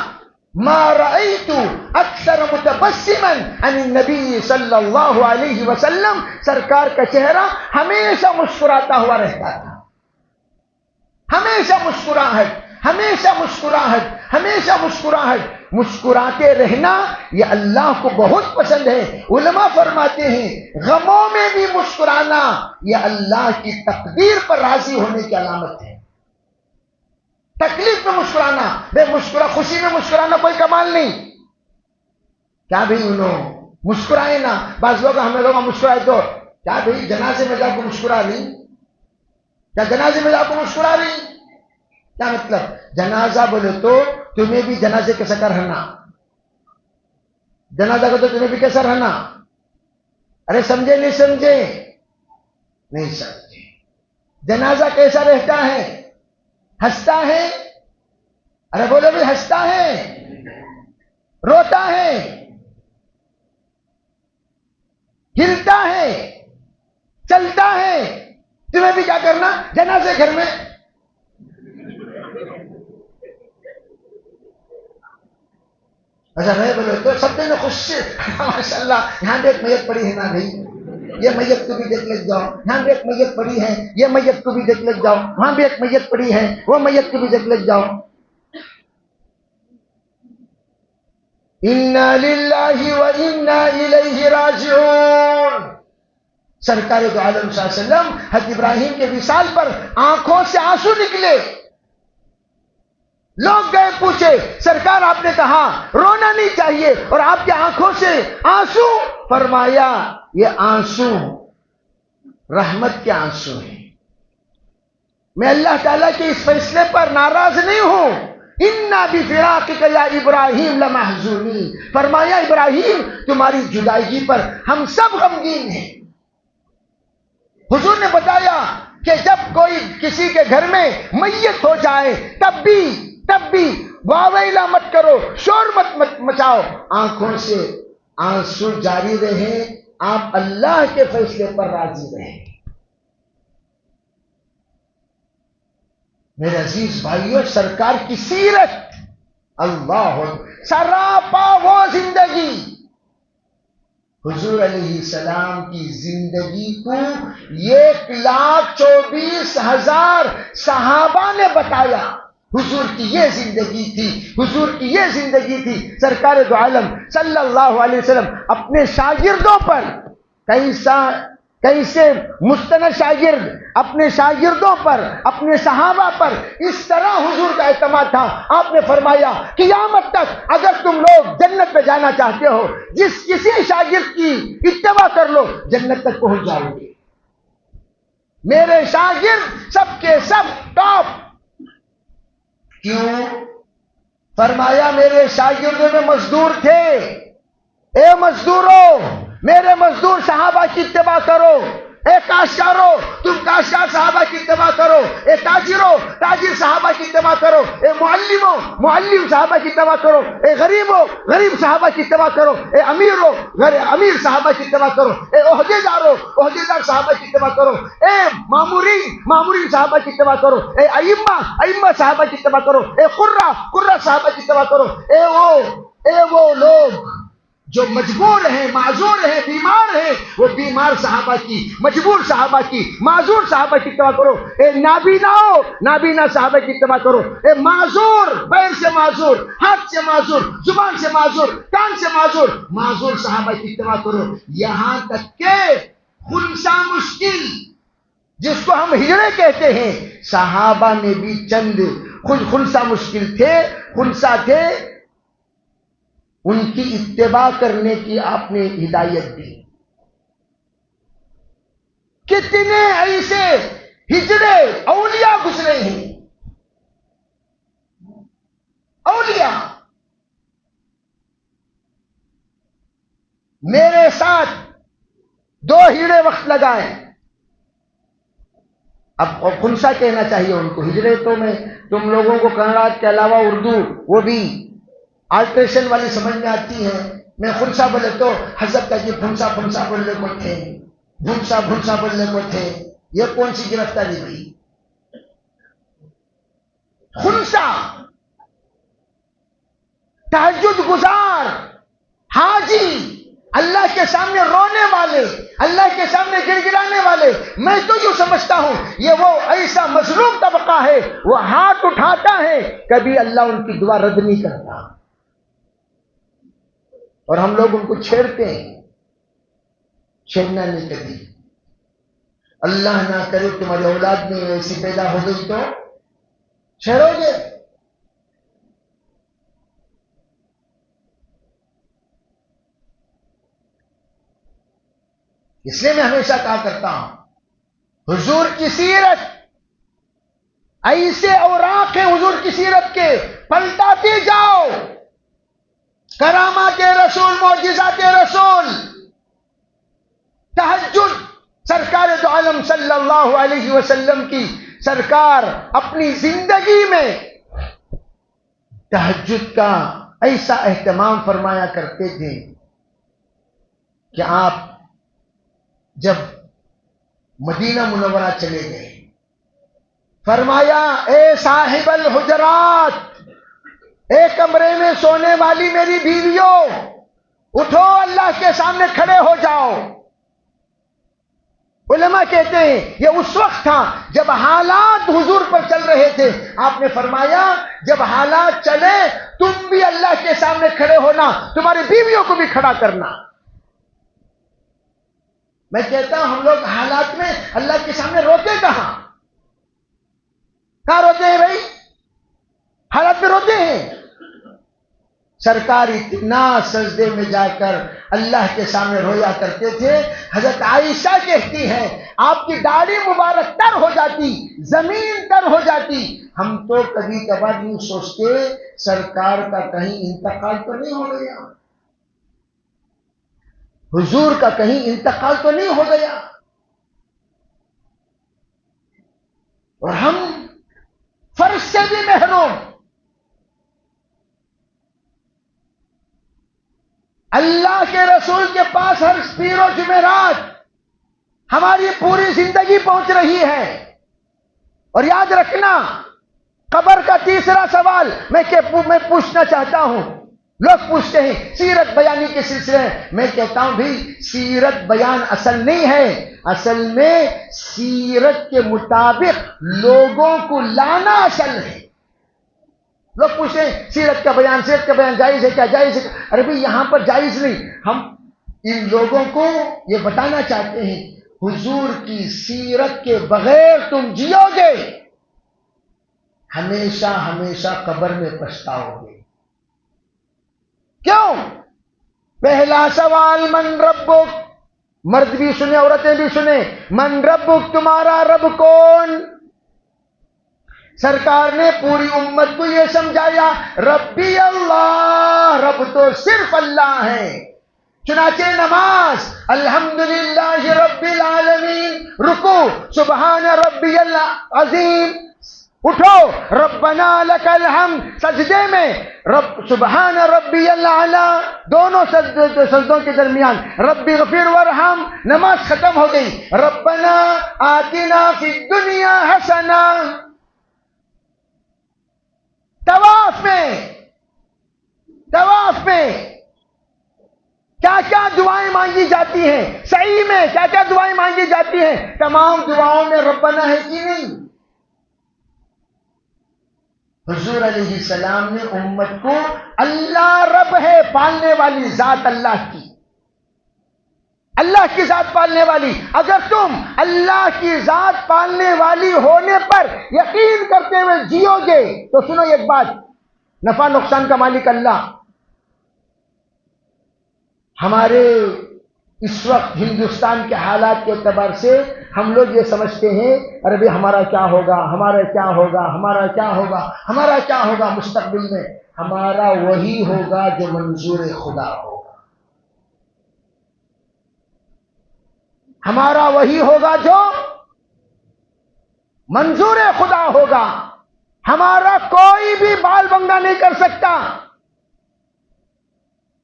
ما رأیت اکثر متبسما عن النبی صلی اللہ علیہ وسلم، سرکار کا چہرہ ہمیشہ مسکراتا ہوا رہتا تھا، ہمیشہ مسکراہٹ، ہمیشہ مسکراہٹ، ہمیشہ مسکراہٹ. مسکراتے رہنا یہ اللہ کو بہت پسند ہے. علماء فرماتے ہیں غموں میں بھی مسکرانا یہ اللہ کی تقدیر پر راضی ہونے کی علامت ہے. تکلیف میں مسکرانا، بے خوشی میں مسکرانا کوئی کمال نہیں. کیا بھی انہوں مسکرائے نا، بعض لوگ ہمیں لوگ مسکرائے تو کیا بھائی جنازے میں جا کے مسکرا رہی، کیا جنازے میں جا کے مسکرا رہی، کیا مطلب؟ جنازہ بولے تو تمہیں بھی جنازے کے سکر رہنا، جنازہ کو تو تمہیں بھی کیسا رہنا. ارے سمجھے نہیں سمجھے؟ نہیں سمجھے. جنازہ کیسا رہتا ہے؟ ہنستا ہے؟ ارے بولو بھی، ہنستا ہے، روتا ہے، ہلتا ہے، چلتا ہے؟ تمہیں بھی کیا کرنا؟ جنازے گھر میں اچھا نہیں بولے تو سب نے خوش سے ماشاء اللہ یہاں بھی ایک میت پڑی ہے نا بھائی، یہ میت کو بھی دیکھ لے جاؤ، یہاں بھی ایک میت پڑی ہے، یہ میت کو بھی دیکھ لے جاؤ، وہاں بھی ایک میت پڑی ہے، وہ میت کو بھی دیکھ لے جاؤ۔ انا للہ و انا الیہ راجعون۔ سرکار دو عالم صلی اللہ علیہ وسلم حضرت ابراہیم کے وصال پر آنکھوں سے آنسو نکلے، لوگ گئے پوچھے سرکار آپ نے کہا رونا نہیں چاہیے اور آپ کی آنکھوں سے آنسو؟ فرمایا یہ آنسو رحمت کے آنسو ہیں، میں اللہ تعالیٰ کے اس فیصلے پر ناراض نہیں ہوں۔ انا بفراقک یا ابراہیم لمحزونین، فرمایا ابراہیم تمہاری جدائی پر ہم سب غمگین ہیں۔ حضور نے بتایا کہ جب کوئی کسی کے گھر میں میت ہو جائے تب بھی واویلا مت کرو، شور مت مچاؤ، آنکھوں سے آنسو جاری رہے، آپ اللہ کے فیصلے پر راضی رہیں۔ میرے عزیز بھائیوں، سرکار کی سیرت، اللہ سراپا وہ زندگی، حضور علیہ السلام کی زندگی کو 1,24,000 صحابہ نے بتایا، حضور کی یہ زندگی تھی، حضور کی یہ زندگی تھی۔ سرکار دو عالم صلی اللہ علیہ وسلم اپنے شاگردوں پر کیسے مستند شاگرد، اپنے شاگردوں پر، اپنے صحابہ پر اس طرح حضور کا اعتماد تھا، آپ نے فرمایا قیامت تک اگر تم لوگ جنت میں جانا چاہتے ہو جس کسی شاگرد کی اتباع کر لو، جنت تک پہنچ جاؤ گے۔ میرے شاگرد سب کے سب ٹاپ، کیوں؟ فرمایا میرے شاگردوں میں مزدور تھے، اے مزدوروں میرے مزدور صحابہ کی اتباع کرو، اے کاشتکاروں تم کاشتکار صحابہ کی اتباع کرو، اے تاجروں تاجر صحابہ کی اتباع کرو، اے معلموں معلم صحابہ کی اتباع کرو، اے غریبوں غریب صحابہ کی اتباع کرو، اے امیروں امیر صحابہ کی اتباع کرو، اے عہدیداروں عہدیدار صحابہ کی اتباع کرو، اے مامورین صحابہ کی اتباع کرو، اے ائمہ صحابہ کی اتباع کرو، اے قرہ صحابہ کی اتباع کرو، اے وہ لوگ جو مجبور ہیں، معذور ہیں، بیمار ہیں، وہ بیمار صحابہ کی، مجبور صحابہ کی، معذور صحابہ کی اتباع کرو، اے نابینا صحابہ کی اتباع کرو، اے معذور، پیر سے معذور، ہاتھ سے معذور، زبان سے معذور، کان سے معذور صحابہ کی اتباع کرو۔ یہاں تک کہ خنثی مشکل جس کو ہم ہجڑے کہتے ہیں، صحابہ میں بھی چند خنثی مشکل تھے، ان کی اتباع کرنے کی آپ نے ہدایت دی۔ کتنے ایسے ہجڑے اولیاء گزرے ہیں، اولیاء میرے ساتھ 2 ہجڑے وقت لگائے، اب خنثی کہنا چاہیے ان کو، ہجڑے تو میں تم لوگوں کو کنڑا کے علاوہ اردو وہ بھی آلٹریشن والی سمجھ میں آتی ہے، میں خنثی بولے تو حضرت کا جی پھنسا بولنے کو تھے، بھنسا بولنے کو تھے، یہ کون سی گرفتاری ہوئی؟ خنثی تہجد گزار حاجی، اللہ کے سامنے رونے والے، اللہ کے سامنے گر گرانے والے، میں تو یوں سمجھتا ہوں یہ وہ ایسا مظلوم طبقہ ہے، وہ ہاتھ اٹھاتا ہے، کبھی اللہ ان کی دعا رد نہیں کرتا، اور ہم لوگ ان کو چھیڑتے ہیں، چھیڑنا نہیں کبھی۔ اللہ نہ کرے تمہاری اولاد میں ایسی پیدا ہو گئی تو چھیڑو گے۔ اس لیے میں ہمیشہ کہا کرتا ہوں حضور کی سیرت، ایسے اوراق ہیں حضور کی سیرت کے، پلٹاتے جاؤ، کرامات رسول، معجزات رسول، تہجد سرکار دو عالم صلی اللہ علیہ وسلم کی سرکار اپنی زندگی میں تہجد کا ایسا اہتمام فرمایا کرتے تھے کہ آپ جب مدینہ منورہ چلے گئے، فرمایا اے صاحب الحجرات، اے کمرے میں سونے والی میری بیویوں، اٹھو اللہ کے سامنے کھڑے ہو جاؤ۔ علماء کہتے ہیں یہ اس وقت تھا جب حالات حضور پر چل رہے تھے۔ آپ نے فرمایا جب حالات چلے تم بھی اللہ کے سامنے کھڑے ہونا، تمہاری بیویوں کو بھی کھڑا کرنا۔ میں کہتا ہوں ہم لوگ حالات میں اللہ کے سامنے روتے کہاں روتے ہیں بھائی؟ حالات میں روتے ہیں۔ سرکار اتنا سجدے میں جا کر اللہ کے سامنے رویا کرتے تھے، حضرت عائشہ کہتی ہیں آپ کی داڑھی مبارک تر ہو جاتی، زمین تر ہو جاتی۔ ہم تو کبھی کبھار یوں سوچتے سرکار کا کہیں انتقال تو نہیں ہو گیا، حضور کا کہیں انتقال تو نہیں ہو گیا، اور ہم فرض سے بھی محروم۔ اللہ کے رسول کے پاس ہر پیر و جمعرات ہماری پوری زندگی پہنچ رہی ہے۔ اور یاد رکھنا قبر کا تیسرا سوال میں پوچھنا چاہتا ہوں۔ لوگ پوچھتے ہیں سیرت بیانی کے سلسلے میں کہتا ہوں بھی سیرت بیان اصل نہیں ہے، اصل میں سیرت کے مطابق لوگوں کو لانا اصل ہے۔ لوگ پوچھتے ہیں سیرت کا بیان جائز ہے کیا؟ جائز ہے؟ ارے بھائی یہاں پر جائز نہیں، ہم ان لوگوں کو یہ بتانا چاہتے ہیں حضور کی سیرت کے بغیر تم جیو گے ہمیشہ ہمیشہ قبر میں پچھتاؤ گے۔ کیوں؟ پہلا سوال من ربک، مرد بھی سنے عورتیں بھی سنے، من ربک، تمہارا رب کون؟ سرکار نے پوری امت کو یہ سمجھایا ربی اللہ، رب تو صرف اللہ ہے۔ چنانچہ نماز الحمدللہ رب العالمین، رکوع سبحان ربی العظیم، اٹھو ربنا لک الحمد، سجدے میں رب سبحان ربی الاعلی، دونوں سجدوں کے درمیان رب اغفر وارحم، نماز ختم ہو گئی۔ ربنا آتنا فی الدنیا حسنہ، طواف میں کیا کیا دعائیں مانگی جاتی ہیں، سعی میں کیا کیا دعائیں مانگی جاتی ہیں، تمام دعاؤں میں ربنا ہے کہ نہیں؟ حضور علیہ السلام نے امت کو اللہ رب ہے، پالنے والی ذات اللہ کی، اللہ کی ذات پالنے والی، اگر تم اللہ کی ذات پالنے والی ہونے پر یقین کرتے ہوئے جیو گے تو سنو ایک بات، نفع نقصان کا مالک اللہ۔ ہمارے اس وقت ہندوستان کے حالات کے اعتبار سے ہم لوگ یہ سمجھتے ہیں ارے بھائی ہمارا کیا ہوگا، ہمارا کیا ہوگا، ہمارا کیا ہوگا، ہمارا کیا ہوگا مستقبل میں؟ ہمارا وہی ہوگا جو منظور خدا ہوگا، ہمارا وہی ہوگا جو منظور خدا ہوگا۔ ہمارا کوئی بھی بال بنگا نہیں کر سکتا۔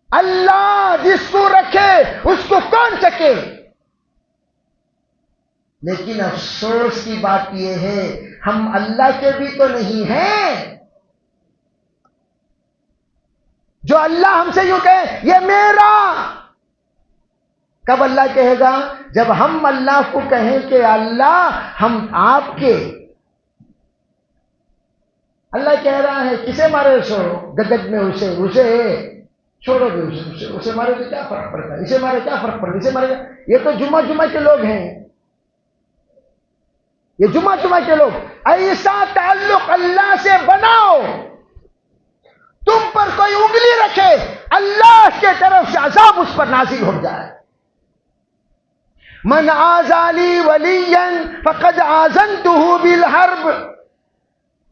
اللہ جس کو رکھے اس کو کون چکے؟ لیکن افسوس کی بات یہ ہے ہم اللہ کے بھی تو نہیں ہیں۔ جو اللہ ہم سے یوں کہے یہ میرا، کب اللہ کہے گا؟ جب ہم اللہ کو کہیں کہ اللہ ہم آپ کے۔ اللہ کہہ رہا ہے کسے مارے سو گدگ میں، اسے چھوڑو گے، اسے مارے تو کیا فرق پڑتا ہے، اسے مارے کیا فرق پڑتا ہے، اسے مارے یہ تو جمعہ کے لوگ ہیں، یہ جمعہ کے لوگ۔ ایسا تعلق اللہ سے بناؤ تم پر کوئی انگلی رکھے اللہ کے طرف سے عذاب اس پر نازل ہو جائے۔ من آذالی ولیا فقد آذنتہ بالحرب،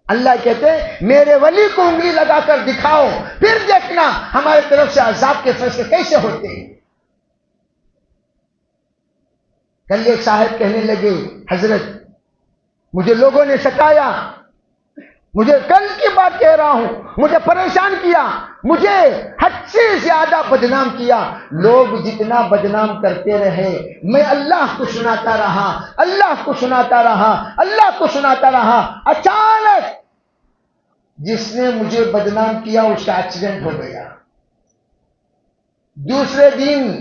اللہ کہتے ہیں میرے ولی کو انگلی لگا کر دکھاؤ، پھر دیکھنا ہمارے طرف سے عذاب کے فیصلے کیسے ہوتے ہیں۔ کل ایک صاحب کہنے لگے حضرت مجھے لوگوں نے ستایا، مجھے کل کی بات کہہ رہا ہوں، مجھے پریشان کیا، مجھے حد سے زیادہ بدنام کیا۔ لوگ جتنا بدنام کرتے رہے، میں اللہ کو سناتا رہا، اللہ کو سناتا رہا، اللہ کو سناتا رہا۔ اچانک جس نے مجھے بدنام کیا اس کا ایکسیڈنٹ ہو گیا۔ دوسرے دن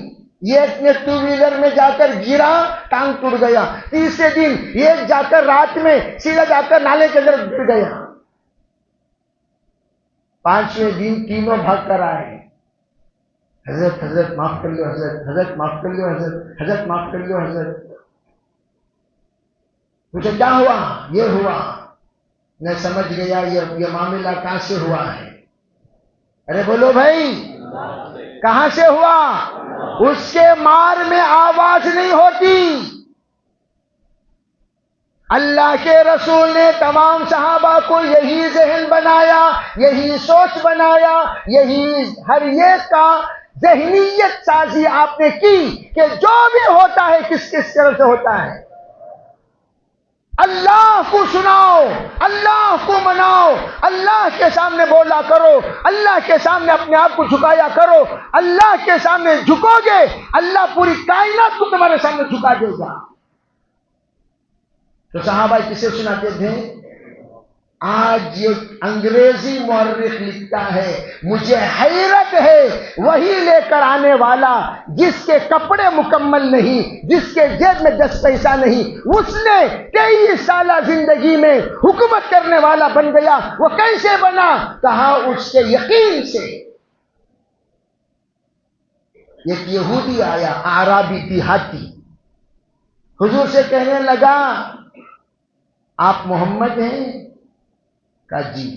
یہ اپنے ٹو ویلر میں جا کر گرا، ٹانگ ٹوٹ گیا۔ تیسرے دن یہ جا کر رات میں سیدھا جا کر نالے کے اندر گر گیا۔ پانچویں دن تینوں بھاگ کر آئے، حضرت حضرت معاف کر لو، حضرت حضرت معاف کر لو، حضرت حضرت معاف کر لو، حضرت۔ مجھے کیا ہوا؟ یہ ہوا۔ میں سمجھ گیا یہ معاملہ کہاں سے ہوا ہے۔ ارے بولو بھائی، کہاں سے ہوا؟ اس کے مار میں آواز نہیں ہوتی۔ اللہ کے رسول نے تمام صحابہ کو یہی ذہن بنایا، یہی سوچ بنایا، یہی ہر ایک کا ذہنیت سازی آپ نے کی کہ جو بھی ہوتا ہے کس کس طرح سے ہوتا ہے۔ اللہ کو سناؤ، اللہ کو مناؤ، اللہ کے سامنے بولا کرو، اللہ کے سامنے اپنے آپ کو جھکایا کرو۔ اللہ کے سامنے جھکو گے، اللہ پوری کائنات کو تمہارے سامنے جھکا دے گا۔ تو صحابہ کسے سناتے تھے؟ آج یہ انگریزی مورخ لکھتا ہے، مجھے حیرت ہے وہی لے کر آنے والا جس کے کپڑے مکمل نہیں، جس کے جیب میں 10 پیسہ نہیں، اس نے 23 سالہ زندگی میں حکومت کرنے والا بن گیا۔ وہ کیسے بنا؟ کہا اس کے یقین سے۔ ایک یہودی آیا، اعرابی دیہاتی، حضور سے کہنے لگا آپ محمد ہیں؟ کہا جی۔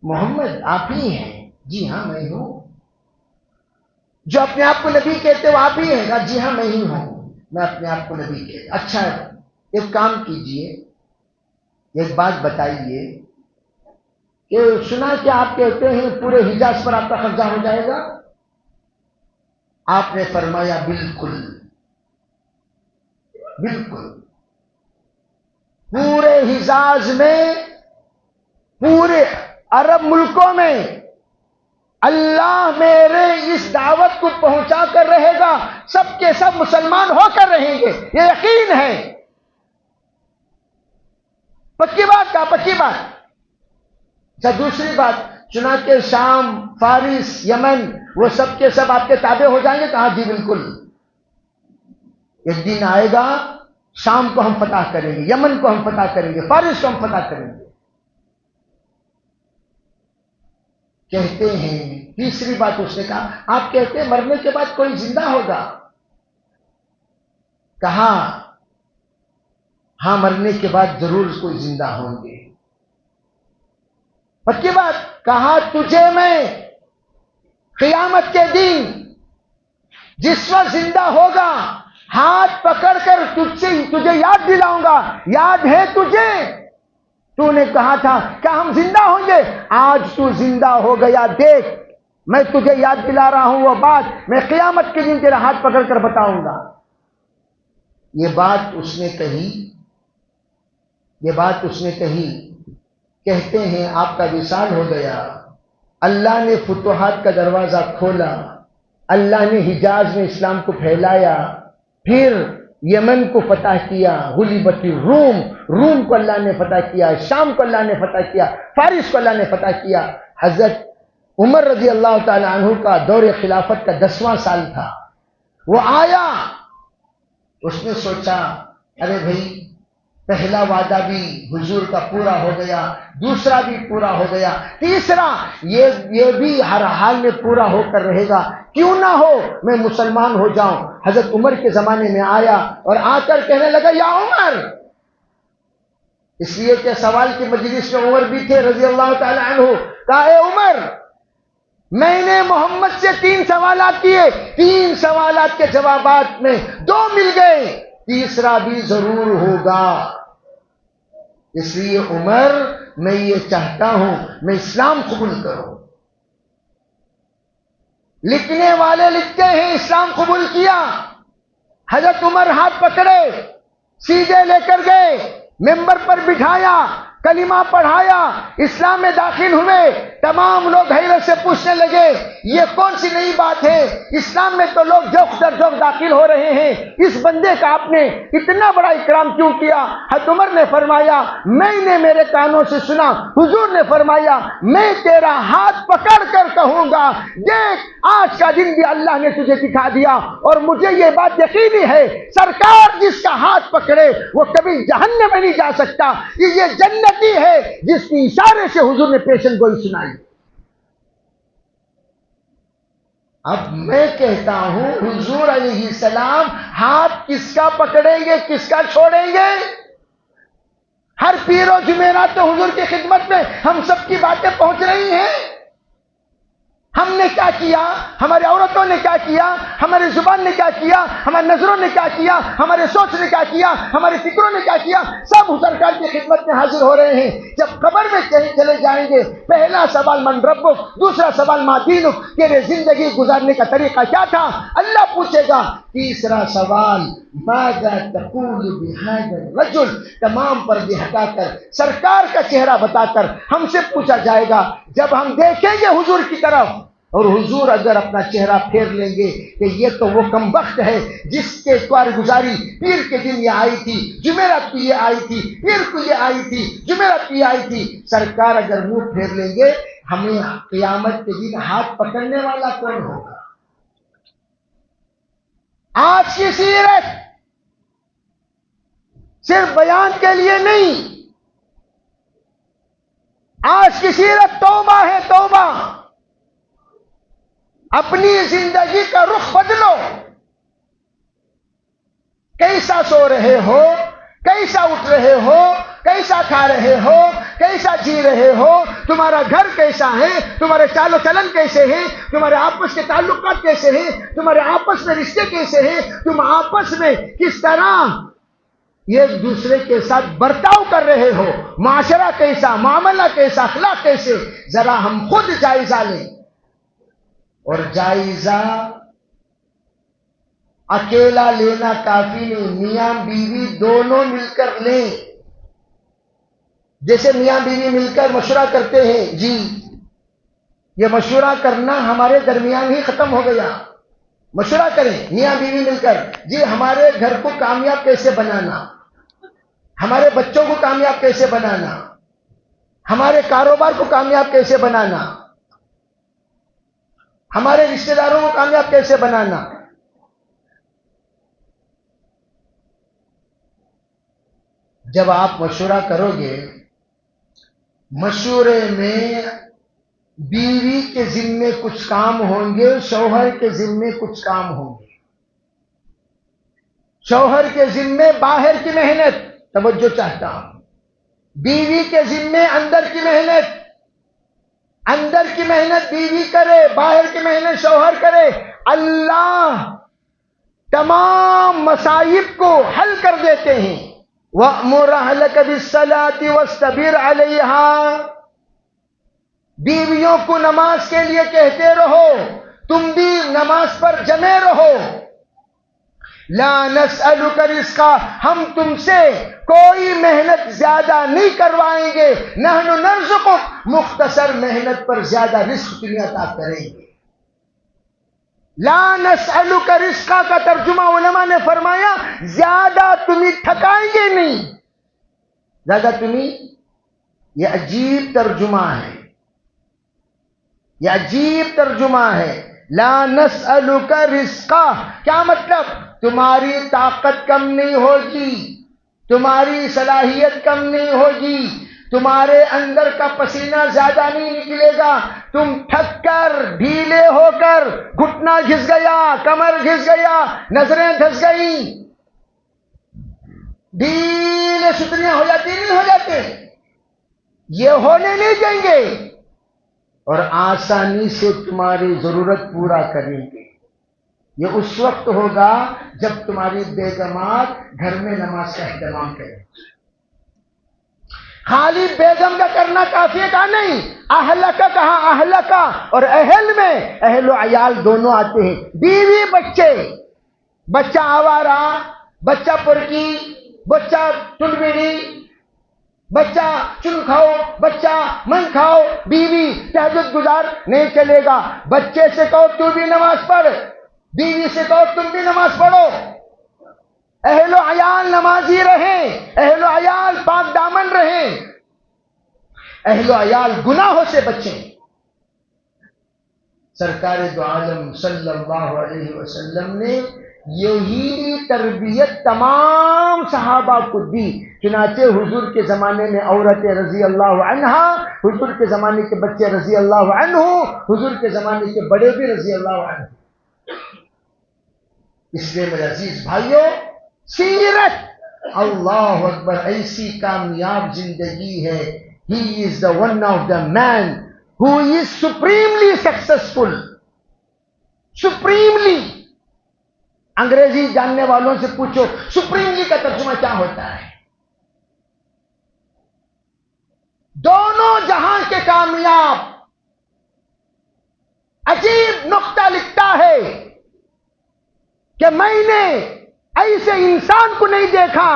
محمد آپ ہی ہیں؟ جی ہاں میں ہوں۔ جو اپنے آپ کو نبی کہتے وہ آپ ہی ہیں؟ کہا جی ہاں میں ہی ہوں، میں اپنے آپ کو نبی کہتا۔ اچھا ایک کام کیجئے، ایک بات بتائیے کہ سنا کہ آپ کہتے ہیں پورے حجاز پر آپ کا قبضہ ہو جائے گا؟ آپ نے فرمایا بالکل بالکل، پورے حجاز میں، پورے عرب ملکوں میں اللہ میرے اس دعوت کو پہنچا کر رہے گا، سب کے سب مسلمان ہو کر رہیں گے، یہ یقین ہے۔ پکی بات کا پکی بات۔ اچھا دوسری بات، چنانچہ شام، فارس، یمن وہ سب کے سب آپ کے تابع ہو جائیں گے؟ کہا جی بالکل۔ ایک دن آئے گا شام کو ہم فتح کریں گے، یمن کو ہم فتح کریں گے، فارس کو ہم فتح کریں گے۔ کہتے ہیں تیسری بات اس نے کہا، آپ کہتے ہیں مرنے کے بعد کوئی زندہ ہوگا؟ کہا ہاں مرنے کے بعد ضرور کوئی زندہ ہوں گے۔ پکی بات۔ کہا تجھے میں قیامت کے دن جس وقت زندہ ہوگا ہاتھ پکڑ کر تجھے یاد دلاؤں گا، یاد ہے تجھے؟ تو نے کہا تھا کہ ہم زندہ ہوں گے، آج تو زندہ ہو گیا، دیکھ میں تجھے یاد دلا رہا ہوں وہ بات، میں قیامت کے دن تیرا ہاتھ پکڑ کر بتاؤں گا۔ یہ بات اس نے کہی، یہ بات اس نے کہی۔ کہتے ہیں آپ کا وصال ہو گیا، اللہ نے فتوحات کا دروازہ کھولا، اللہ نے حجاز میں اسلام کو پھیلایا، پھر یمن کو فتح کیا، غلبت الروم، روم کو اللہ نے فتح کیا، شام کو اللہ نے فتح کیا، فارس کو اللہ نے فتح کیا۔ حضرت عمر رضی اللہ تعالی عنہ کا دور خلافت کا 10واں سال تھا، وہ آیا، اس نے سوچا ارے بھائی پہلا وعدہ بھی حضور کا پورا ہو گیا، دوسرا بھی پورا ہو گیا، تیسرا یہ بھی ہر حال میں پورا ہو کر رہے گا، کیوں نہ ہو میں مسلمان ہو جاؤں۔ حضرت عمر کے زمانے میں آیا اور آ کر کہنے لگا یا عمر، اس لیے کہ سوال کی مجلس میں عمر بھی تھے رضی اللہ تعالی عنہ۔ کہا اے عمر، میں نے محمد سے 3 سوالات کیے، 3 سوالات کے جوابات میں 2 مل گئے، تیسرا بھی ضرور ہوگا، اس لیے عمر میں یہ چاہتا ہوں میں اسلام قبول کروں۔ لکھنے والے لکھتے ہیں اسلام قبول کیا، حضرت عمر ہاتھ پکڑے، سیدھے لے کر گئے، ممبر پر بٹھایا، کلمہ پڑھایا، اسلام میں داخل ہوئے۔ تمام لوگ حیرت سے پوچھنے لگے یہ کون سی نئی بات ہے، اسلام میں تو لوگ جوق در جوق داخل ہو رہے ہیں، اس بندے کا آپ نے اتنا بڑا اکرام کیوں کیا؟ حضرت عمر نے فرمایا میں نے میرے کانوں سے سنا، حضور نے فرمایا میں تیرا ہاتھ پکڑ کر کہوں گا دیکھ آج کا دن بھی اللہ نے تجھے دکھا دیا، اور مجھے یہ بات یقینی ہے سرکار جس کا ہاتھ پکڑے وہ کبھی جہنم میں نہیں جا سکتا، یہ جنتی ہے جس کی اشارے سے حضور نے پیشن گوئی سنائی۔ اب میں کہتا ہوں حضور علیہ السلام ہاتھ کس کا پکڑیں گے، کس کا چھوڑیں گے؟ ہر پیر و جمعرات تو حضور کی خدمت میں ہم سب کی باتیں پہنچ رہی ہیں۔ ہم نے کیا کیا، ہماری عورتوں نے کیا کیا، ہماری زبان نے کیا کیا، ہماری نظروں نے کیا کیا، ہمارے سوچ نے کیا کیا، ہمارے فکروں نے کیا کیا، سب سرکار کی خدمت میں حاضر ہو رہے ہیں۔ جب قبر میں چلے جائیں گے پہلا سوال من ربک، دوسرا سوال ما دینک، تیرے زندگی گزارنے کا طریقہ کیا تھا، اللہ پوچھے گا۔ تیسرا سوال ماذا تقول بهذا الرجل، تمام پردے ہٹا کر سرکار کا چہرہ بتا کر ہم سے پوچھا جائے گا۔ جب ہم دیکھیں گے حضور کی طرف اور حضور اگر اپنا چہرہ پھیر لیں گے کہ یہ تو وہ کمبخت ہے جس کے اتوار گزاری پیر کے دن یہ آئی تھی، جمعرات کو یہ آئی تھی، پیر کو یہ آئی تھی، جمعرات کو یہ آئی تھی، سرکار اگر منہ پھیر لیں گے ہمیں قیامت کے دن ہاتھ پکڑنے والا کون ہوگا؟ آج کی سیرت صرف بیان کے لیے نہیں، آج کی سیرت توبہ ہے، توبہ۔ اپنی زندگی کا رخ بدلو۔ کیسا سو رہے ہو، کیسا اٹھ رہے ہو، کیسا کھا رہے ہو، کیسا جی رہے ہو، تمہارا گھر کیسا ہے، تمہارے چال و چلن کیسے ہیں، تمہارے آپس کے تعلقات کیسے ہیں، تمہارے آپس میں رشتے کیسے ہیں، تم آپس میں کس طرح ایک دوسرے کے ساتھ برتاؤ کر رہے ہو، معاشرہ کیسا، معاملہ کیسا، اخلاق کیسے، ذرا ہم خود جائزہ لیں۔ اور جائزہ اکیلا لینا کافی نہیں، میاں بیوی دونوں مل کر لیں۔ جیسے میاں بیوی مل کر مشورہ کرتے ہیں، جی یہ مشورہ کرنا ہمارے درمیان ہی ختم ہو گیا، مشورہ کریں میاں بیوی مل کر، جی ہمارے گھر کو کامیاب کیسے بنانا، ہمارے بچوں کو کامیاب کیسے بنانا، ہمارے کاروبار کو کامیاب کیسے بنانا، ہمارے رشتہ داروں کو کامیاب کیسے بنانا۔ جب آپ مشورہ کرو گے، مشورے میں بیوی کے ذمے کچھ کام ہوں گے، شوہر کے ذمے کچھ کام ہوں گے۔ شوہر کے ذمے باہر کی محنت، توجہ چاہتا ہوں، بیوی کے ذمے اندر کی محنت، اندر کی محنت بیوی کرے، باہر کی محنت شوہر کرے۔ اللہ تمام مصائب کو حل کر دیتے ہیں۔ وَأْمُرْ أَهْلَكَ بِالصَّلَاةِ وَاسْتَبِرْ عَلَيْهَا، بیویوں کو نماز کے لیے کہتے رہو، تم بھی نماز پر جمے رہو۔ لا نسألك رزقا، ہم تم سے کوئی محنت زیادہ نہیں کروائیں گے، نحن نرزقک، مختصر محنت پر زیادہ رزق تمہیں عطا کریں گے۔ لا نسألك رزقا کا ترجمہ علماء نے فرمایا زیادہ تمہیں تھکائیں گے نہیں، زیادہ تمہیں، یہ عجیب ترجمہ ہے، یہ عجیب ترجمہ ہے۔ لا نسألك رزقا کیا مطلب؟ تمہاری طاقت کم نہیں ہوگی، تمہاری صلاحیت کم نہیں ہوگی، تمہارے اندر کا پسینہ زیادہ نہیں نکلے گا، تم تھک کر، ڈھیلے ہو کر، گھٹنا گھس گیا، کمر گھس گیا، نظریں دھس گئی، ڈھیلے ستنے ہو جاتے نہیں ہو جاتے، یہ ہونے نہیں دیں گے، اور آسانی سے تمہاری ضرورت پورا کریں گے۔ یہ اس وقت ہوگا جب تمہاری بیگمات گھر میں نماز کا اہتمام کریں۔ خالی بیگم کا کرنا کافی کا نہیں، اہل کا کہا، اہل کا، اور اہل میں اہل و عیال دونوں آتے ہیں، بیوی بچے، بچہ آوارہ، بچہ پرکی، بچہ ٹنڈی، بچہ چن کھاؤ، بچہ من کھاؤ، بیوی تہجد گزار، نہیں چلے گا۔ بچے سے کہو تو بھی نماز پڑھ، بیوی سے کہو تم بھی نماز پڑھو، اہل و عیال نمازی رہیں، اہل و عیال پاک دامن رہیں، اہل و عیال گناہوں سے بچیں۔ سرکار دو عالم صلی اللہ علیہ وسلم نے یہی تربیت تمام صحابہ کو دی۔ چنانچہ حضور کے زمانے میں عورتیں رضی اللہ عنہا، حضور کے زمانے کے بچے رضی اللہ عنہ، حضور کے زمانے کے بڑے بھی رضی اللہ عنہ۔ اس لیے میرے عزیز بھائیوں، سیرت اللہ اکبر ایسی کامیاب زندگی ہے۔ He is the one of the man who is supremely successful. Supremely. انگریزی جاننے والوں سے پوچھو سپریملی کا ترجمہ کیا ہوتا ہے؟ دونوں جہاں کے کامیاب۔ عجیب نقطہ لکھتا ہے کہ میں نے ایسے انسان کو نہیں دیکھا،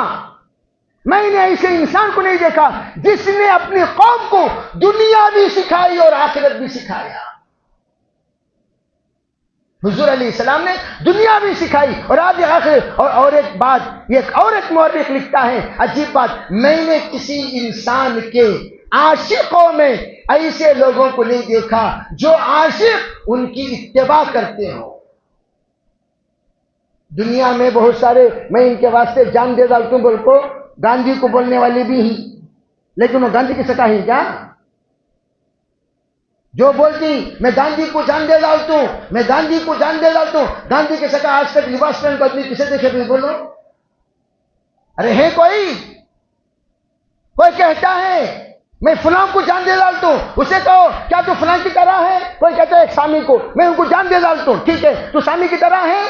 میں نے ایسے انسان کو نہیں دیکھا جس نے اپنی قوم کو دنیا بھی سکھائی اور آخرت بھی سکھایا۔ حضور علیہ السلام نے دنیا بھی سکھائی اور آج آخرت۔ اور ایک بات، ایک اور ایک مورخ لکھتا ہے عجیب بات، میں نے کسی انسان کے عاشقوں میں ایسے لوگوں کو نہیں دیکھا جو عاشق ان کی اتباع کرتے ہوں۔ دنیا میں بہت سارے میں ان کے واسطے جان دے ڈالتا ہوں بول کو گاندھی کو بولنے والے بھی ہیں، لیکن وہ گاندھی کی سطح ہے کیا؟ جو بولتی میں گاندھی کو جان دے ڈالتا ہوں، میں گاندھی کو جان دے ڈالتا ہوں، گاندھی کے سطح آج تک لباس پہن کو آدمی کسے دیکھے بھی بولو؟ ارے ہے کوئی کہتا ہے میں فلاں کو جان دے ڈالتا ہوں، اسے کہو کیا تو فلاں کی طرح ہے؟ کوئی کہتا ہے ایک سامی کو میں ان کو جان دے ڈالتا ہوں، ٹھیک ہے تو سامی کی طرح ہے؟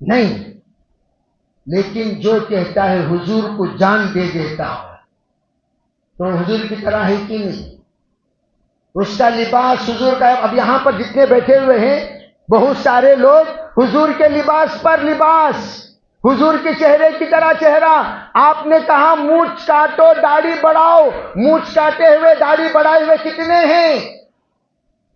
نہیں، لیکن جو کہتا ہے حضور کو جان دے دیتا ہوں تو حضور کی طرح ہے کہ نہیں؟ اس کا لباس حضور کا ہے۔ اب یہاں پر جتنے بیٹھے ہوئے ہیں بہت سارے لوگ حضور کے لباس پر لباس، حضور کے چہرے کی طرح چہرہ۔ آپ نے کہا مونچھ کاٹو داڑھی بڑھاؤ، مونچھ کاٹے ہوئے داڑھی بڑھائے ہوئے کتنے ہیں؟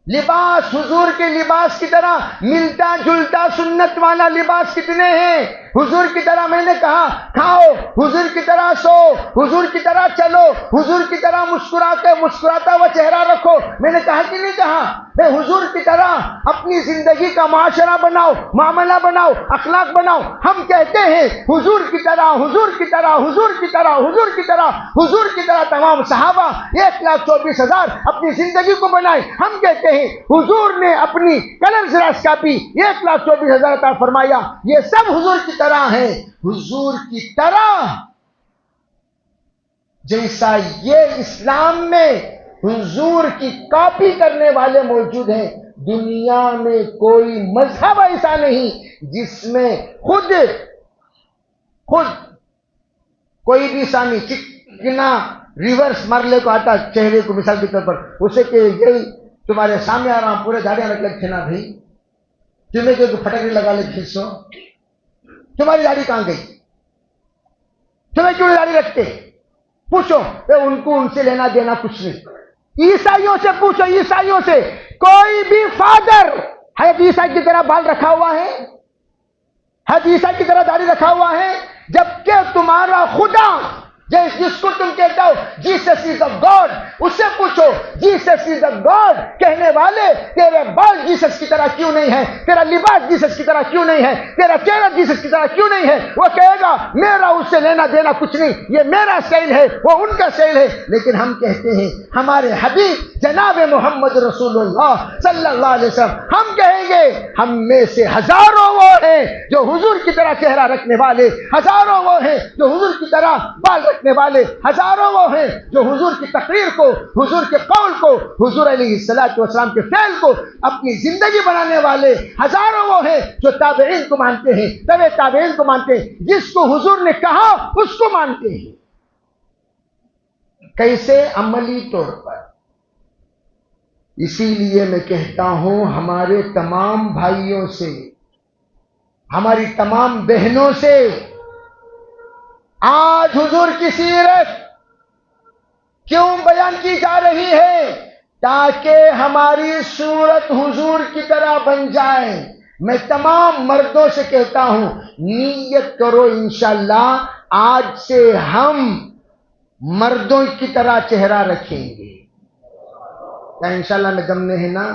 لباس حضور کے لباس کی طرح ملتا جلتا سنت والا لباس کتنے ہیں؟ حضور کی طرح میں نے کہا کھاؤ، حضور کی طرح سو، حضور کی طرح چلو، حضور کی طرح مسکراتا ہوا چہرہ رکھو، میں نے کہا کہ نہیں کہا؟ میں حضور کی طرح اپنی زندگی کا معاشرہ بناؤ، معاملہ بناؤ، اخلاق بناؤ۔ ہم کہتے ہیں حضور کی طرح، حضور کی طرح، حضور کی طرح، حضور کی طرح، حضور کی طرح تمام صحابہ 1,24,000 اپنی زندگی کو بنائے۔ ہم کہتے ہیں حضور نے اپنی کلر زراعت کاپی 1,24,000 عطا فرمایا، یہ سب حضور کی طرح ہے۔ حضور کی طرح جیسا یہ اسلام میں حضور کی کاپی کرنے والے موجود ہیں، دنیا میں کوئی مذہب ایسا نہیں جس میں خود کوئی بھی سامی چکنا ریورس مرلے کو آتا چہرے کو مثال کے طور پر اسے کہ یہی تمہارے سامنے آ رہا ہوں پورے داڑھی رکھ لگ کھینا بھائی تمہیں کہ پھٹکڑی لگا لے کھینچو، تمہاری داڑھی کہاں گئی؟ تمہیں کیوں داڑھی رکھتے؟ پوچھو ان کو، ان سے لینا دینا کچھ نہیں۔ عیسائیوں سے پوچھو، عیسائیوں سے کوئی بھی فادر حضرت عیسیٰ کی طرح بال رکھا ہوا ہے؟ حضرت عیسیٰ کی طرح داڑھی رکھا ہوا ہے؟ جبکہ تمہارا خدا جس کو تم کہتا ہو جیسس از اے گاڈ، اس سے پوچھو جیسس از اے گاڈ کہنے والے تیرے بال جیسس کی طرح کیوں نہیں ہے؟ تیرا لباس جیسس کی طرح کیوں نہیں ہے؟ تیرا چہرہ جیسس کی طرح کیوں نہیں ہے؟ وہ کہے گا میرا اس سے لینا دینا کچھ نہیں، یہ میرا سیل ہے، وہ ان کا سیل ہے۔ لیکن ہم کہتے ہیں ہمارے حبیب جناب محمد رسول اللہ صلی اللہ علیہ وسلم، ہم کہیں گے ہم میں سے ہزاروں وہ ہیں جو حضور کی طرح چہرہ رکھنے والے، ہزاروں وہ ہیں جو حضور کی طرح بال رکھنے والے، ہزاروں وہ ہیں جو حضور کی تقریر کو، حضور کے قول کو، حضور علیہ السلام کے فعل کو اپنی زندگی بنانے والے، ہزاروں وہ ہیں جو تابعین کو مانتے ہیں، تبع تابعین کو مانتے ہیں، جس کو حضور نے کہا اس کو مانتے ہیں۔ کیسے؟ عملی طور پر۔ اسی لیے میں کہتا ہوں ہمارے تمام بھائیوں سے ہماری تمام بہنوں سے آج حضور کی سیرت کیوں بیان کی جا رہی ہے؟ تاکہ ہماری صورت حضور کی طرح بن جائے۔ میں تمام مردوں سے کہتا ہوں، نیت کرو انشاءاللہ آج سے ہم مردوں کی طرح چہرہ رکھیں گے۔ کیا انشاءاللہ میں دم میں ہے نا؟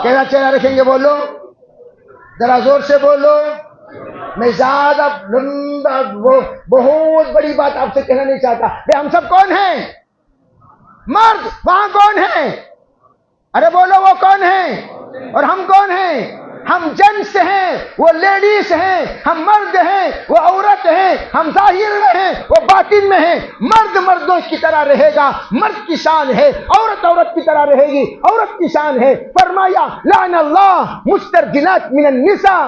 کیسا چہرہ رکھیں گے بولو، ذرا زور سے بولو۔ میں زیادہ لمبا بہت بڑی بات آپ سے کہنا نہیں چاہتا۔ ہم سب کون ہیں؟ مرد۔ وہاں کون ہیں؟ ارے بولو وہ کون ہیں؟ اور ہم کون ہیں؟ ہم جنس ہیں، وہ لیڈیز ہیں، ہم مرد ہیں، وہ عورت ہیں، ہم ظاہر میں ہیں، وہ باطن میں ہیں۔ مرد مردوں کی طرح رہے گا، مرد کی شان ہے، عورت عورت کی طرح رہے گی، عورت کی شان ہے۔ فرمایا لعن اللہ مسترجلات من النساء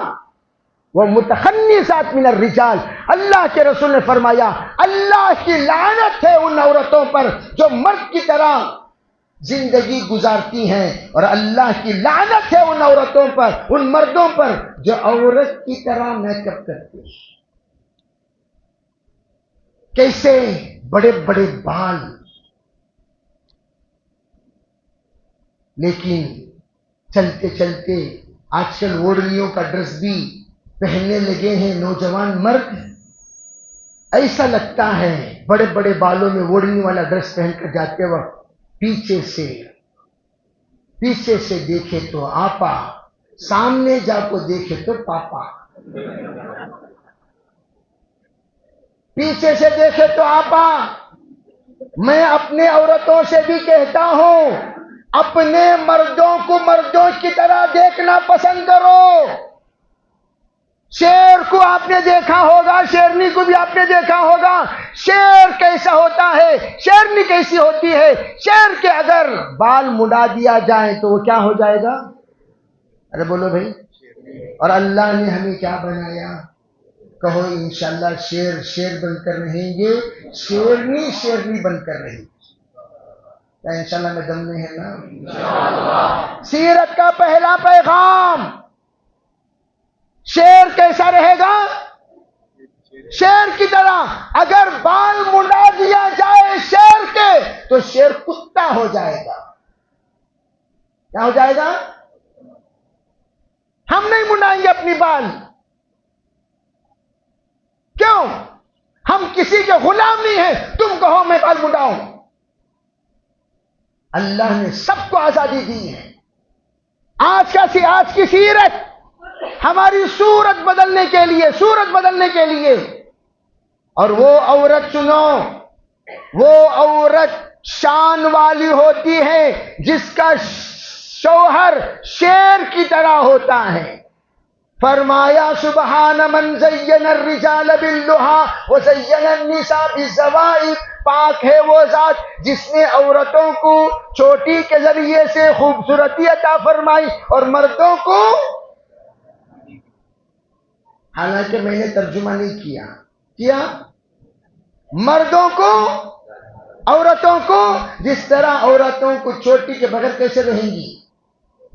وہ متخنسات من الرجال۔ اللہ کے رسول نے فرمایا اللہ کی لعنت ہے ان عورتوں پر جو مرد کی طرح زندگی گزارتی ہیں، اور اللہ کی لعنت ہے ان عورتوں پر، ان مردوں پر جو عورت کی طرح میک اپ کرتے ہیں۔ کیسے بڑے بڑے بال، لیکن چلتے چلتے آج کل اوڑھنیوں کا ڈریس بھی پہننے لگے ہیں نوجوان مرد۔ ایسا لگتا ہے بڑے بڑے بالوں میں اوڑھنی والا ڈریس پہن کر جاتے وقت پیچھے سے دیکھے تو آپا، سامنے جا کو دیکھے تو پاپا، پیچھے سے دیکھے تو آپا۔ میں اپنے عورتوں سے بھی کہتا ہوں اپنے مردوں کو مردوں کی طرح دیکھنا پسند کرو۔ شیر کو آپ نے دیکھا ہوگا، شیرنی کو بھی آپ نے دیکھا ہوگا۔ شیر کیسا ہوتا ہے، شیرنی کیسی ہوتی ہے؟ شیر کے اگر بال مڈا دیا جائے تو وہ کیا ہو جائے گا؟ ارے بولو بھائی۔ اور اللہ نے ہمیں کیا بنایا؟ کہو انشاءاللہ شیر شیر بن کر رہیں گے، شیرنی شیرنی بن کر رہیں گے۔ کیا انشاءاللہ میں دم میں ہے نا؟ سیرت کا پہلا پیغام، شیر کیسا رہے گا؟ شیر کی طرح۔ اگر بال منڈا دیا جائے شیر کے تو شیر کتا ہو جائے گا۔ کیا ہو جائے گا؟ ہم نہیں منڈائیں گے اپنی بال۔ کیوں؟ ہم کسی کے غلام نہیں ہیں تم کہو میں بال منڈاؤں۔ اللہ نے سب کو آزادی دی ہے۔ آج کی سیرت ہماری صورت بدلنے کے لیے، اور وہ عورت سنو، وہ عورت شان والی ہوتی ہے جس کا شوہر شیر کی طرح ہوتا ہے۔ فرمایا سبحان من زین الرجال باللہا وزین النساء بالزوائب، پاک ہے وہ ذات جس نے عورتوں کو چوٹی کے ذریعے سے خوبصورتی عطا فرمائی اور مردوں کو، حالانکہ میں نے ترجمہ نہیں کیا مردوں کو، عورتوں کو جس طرح عورتوں کو چوٹی کے بغیر کیسے رہیں گی؟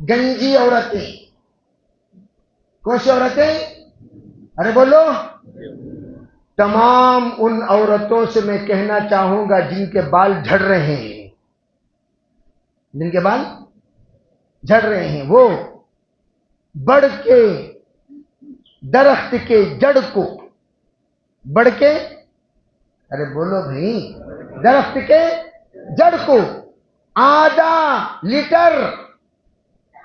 گنجی عورتیں۔ کون سی عورتیں؟ ارے بولو۔ تمام ان عورتوں سے میں کہنا چاہوں گا جن کے بال جھڑ رہے ہیں، جن کے بال جھڑ رہے ہیں، وہ بڑھ کے درخت کے جڑ کو، بڑھ کے، ارے بولو بھائی، درخت کے جڑ کو آدھا لیٹر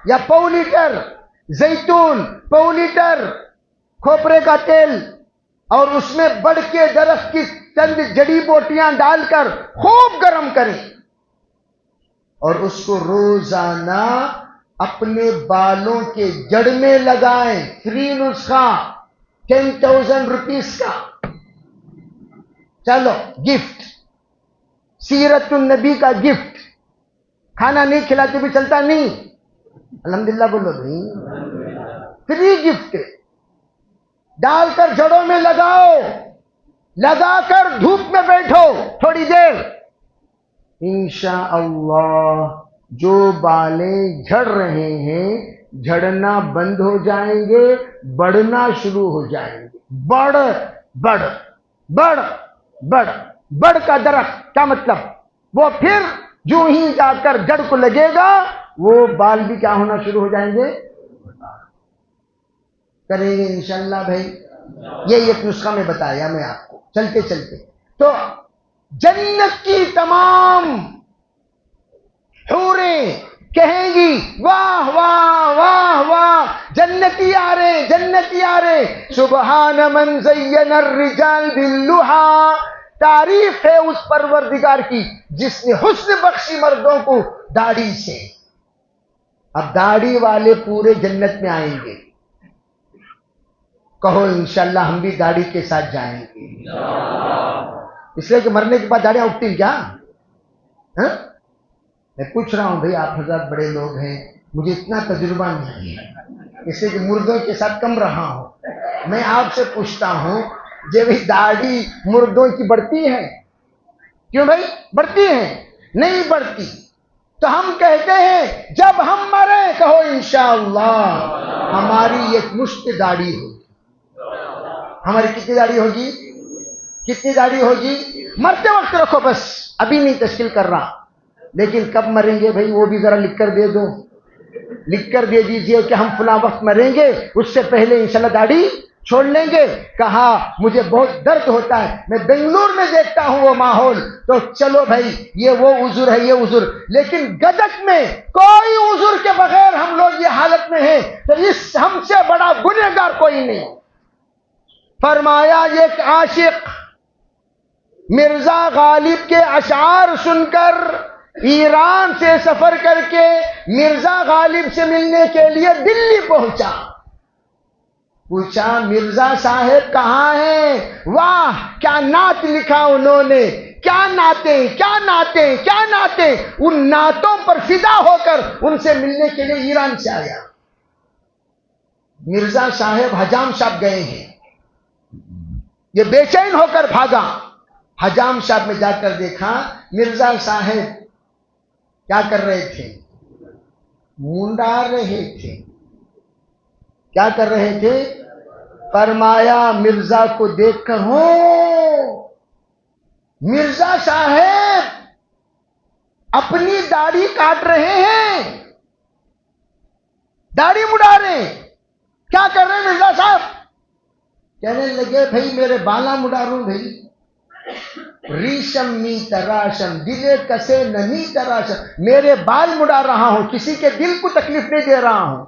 یا پو لیٹر زیتون، پو لیٹر کھوپرے کا تیل، اور اس میں بڑھ کے درخت کی چند جڑی بوٹیاں ڈال کر خوب گرم کریں اور اس کو روزانہ اپنے بالوں کے جڑ میں لگائیں۔ فری نسخہ 10,000 روپیز کا۔ چلو گفٹ، سیرت النبی کا گفٹ۔ کھانا نہیں کھلاتے بھی چلتا نہیں؟ الحمدللہ بولو بھائی، فری گفٹ۔ ڈال کر جڑوں میں لگاؤ، لگا کر دھوپ میں بیٹھو تھوڑی دیر، انشاءاللہ جو بالیں جھڑ رہے ہیں جھڑنا بند ہو جائیں گے، بڑھنا شروع ہو جائیں گے۔ بڑھ بڑھ بڑھ بڑھ بڑھ کا درخت کیا مطلب؟ وہ پھر جو ہی جا کر جڑ کو لگے گا وہ بال بھی کیا ہونا شروع ہو جائیں گے؟ کریں گے انشاءاللہ بھائی۔ یہ ایک نسخہ میں بتایا میں آپ کو چلتے چلتے۔ تو جنت کی تمام حوریں کہیں گی واہ واہ واہ واہ، جنتی آ رہے جنتی آ رہے، سبحان من زین الرجال باللحا، تعریف ہے اس پروردگار کی جس نے حسن بخشی مردوں کو داڑھی سے۔ اب داڑھی والے پورے جنت میں آئیں گے، کہو انشاءاللہ ہم بھی داڑھی کے ساتھ جائیں گے، اس لیے کہ مرنے کے بعد داڑیاں اٹھتی کیا؟ میں پوچھ رہا ہوں بھئی، آپ حضرات بڑے لوگ ہیں، مجھے اتنا تجربہ نہیں ہے، اس لیے کہ مردوں کے ساتھ کم رہا ہوں، میں آپ سے پوچھتا ہوں یہ بھئی داڑھی مردوں کی بڑھتی ہے؟ کیوں بھئی بڑھتی ہے؟ نہیں بڑھتی۔ تو ہم کہتے ہیں جب ہم مریں کہو انشاءاللہ ہماری ایک مشت داڑھی ہوگی۔ ہماری کتنی داڑھی ہوگی؟ کتنی داڑھی ہوگی؟ مرتے وقت رکھو، بس ابھی نہیں تشکیل کر رہا، لیکن کب مریں گے بھائی وہ بھی ذرا لکھ کر دے دو، لکھ کر دے دیجئے کہ ہم فلاں وقت مریں گے، اس سے پہلے انشاءاللہ داڑھی چھوڑ لیں گے۔ کہا مجھے بہت درد ہوتا ہے، میں بنگلور میں دیکھتا ہوں وہ ماحول، تو چلو بھائی یہ وہ عذر ہے یہ عذر، لیکن گدک میں کوئی عذر کے بغیر ہم لوگ یہ حالت میں ہیں تو اس ہم سے بڑا گنہگار کوئی نہیں۔ فرمایا ایک عاشق مرزا غالب کے اشعار سن کر ایران سے سفر کر کے مرزا غالب سے ملنے کے لیے دلی پہنچا۔ پوچھا مرزا صاحب کہاں ہیں؟ واہ کیا نعت لکھا انہوں نے، کیا نعتیں کیا نعتیں کیا نعتیں، ان نعتوں پر فدا ہو کر ان سے ملنے کے لیے ایران سے آیا۔ مرزا صاحب حجام صاحب گئے ہیں، یہ بے چین ہو کر بھاگا، حجام صاحب میں جا کر دیکھا مرزا صاحب کیا کر رہے تھے؟ منڈا رہے تھے۔ کیا کر رہے تھے؟ فرمایا مرزا کو دیکھ کر ہو مرزا صاحب اپنی داڑھی کاٹ رہے ہیں، داڑھی مڈا رہے ہیں۔ کیا کر رہے ہیں مرزا صاحب؟ کہنے لگے بھائی میرے بالا مڈا رہوں بھائی، ریشم می تراشم دلے کسے نمی تراشم، میرے بال مڈا رہا ہوں، کسی کے دل کو تکلیف نہیں دے رہا ہوں۔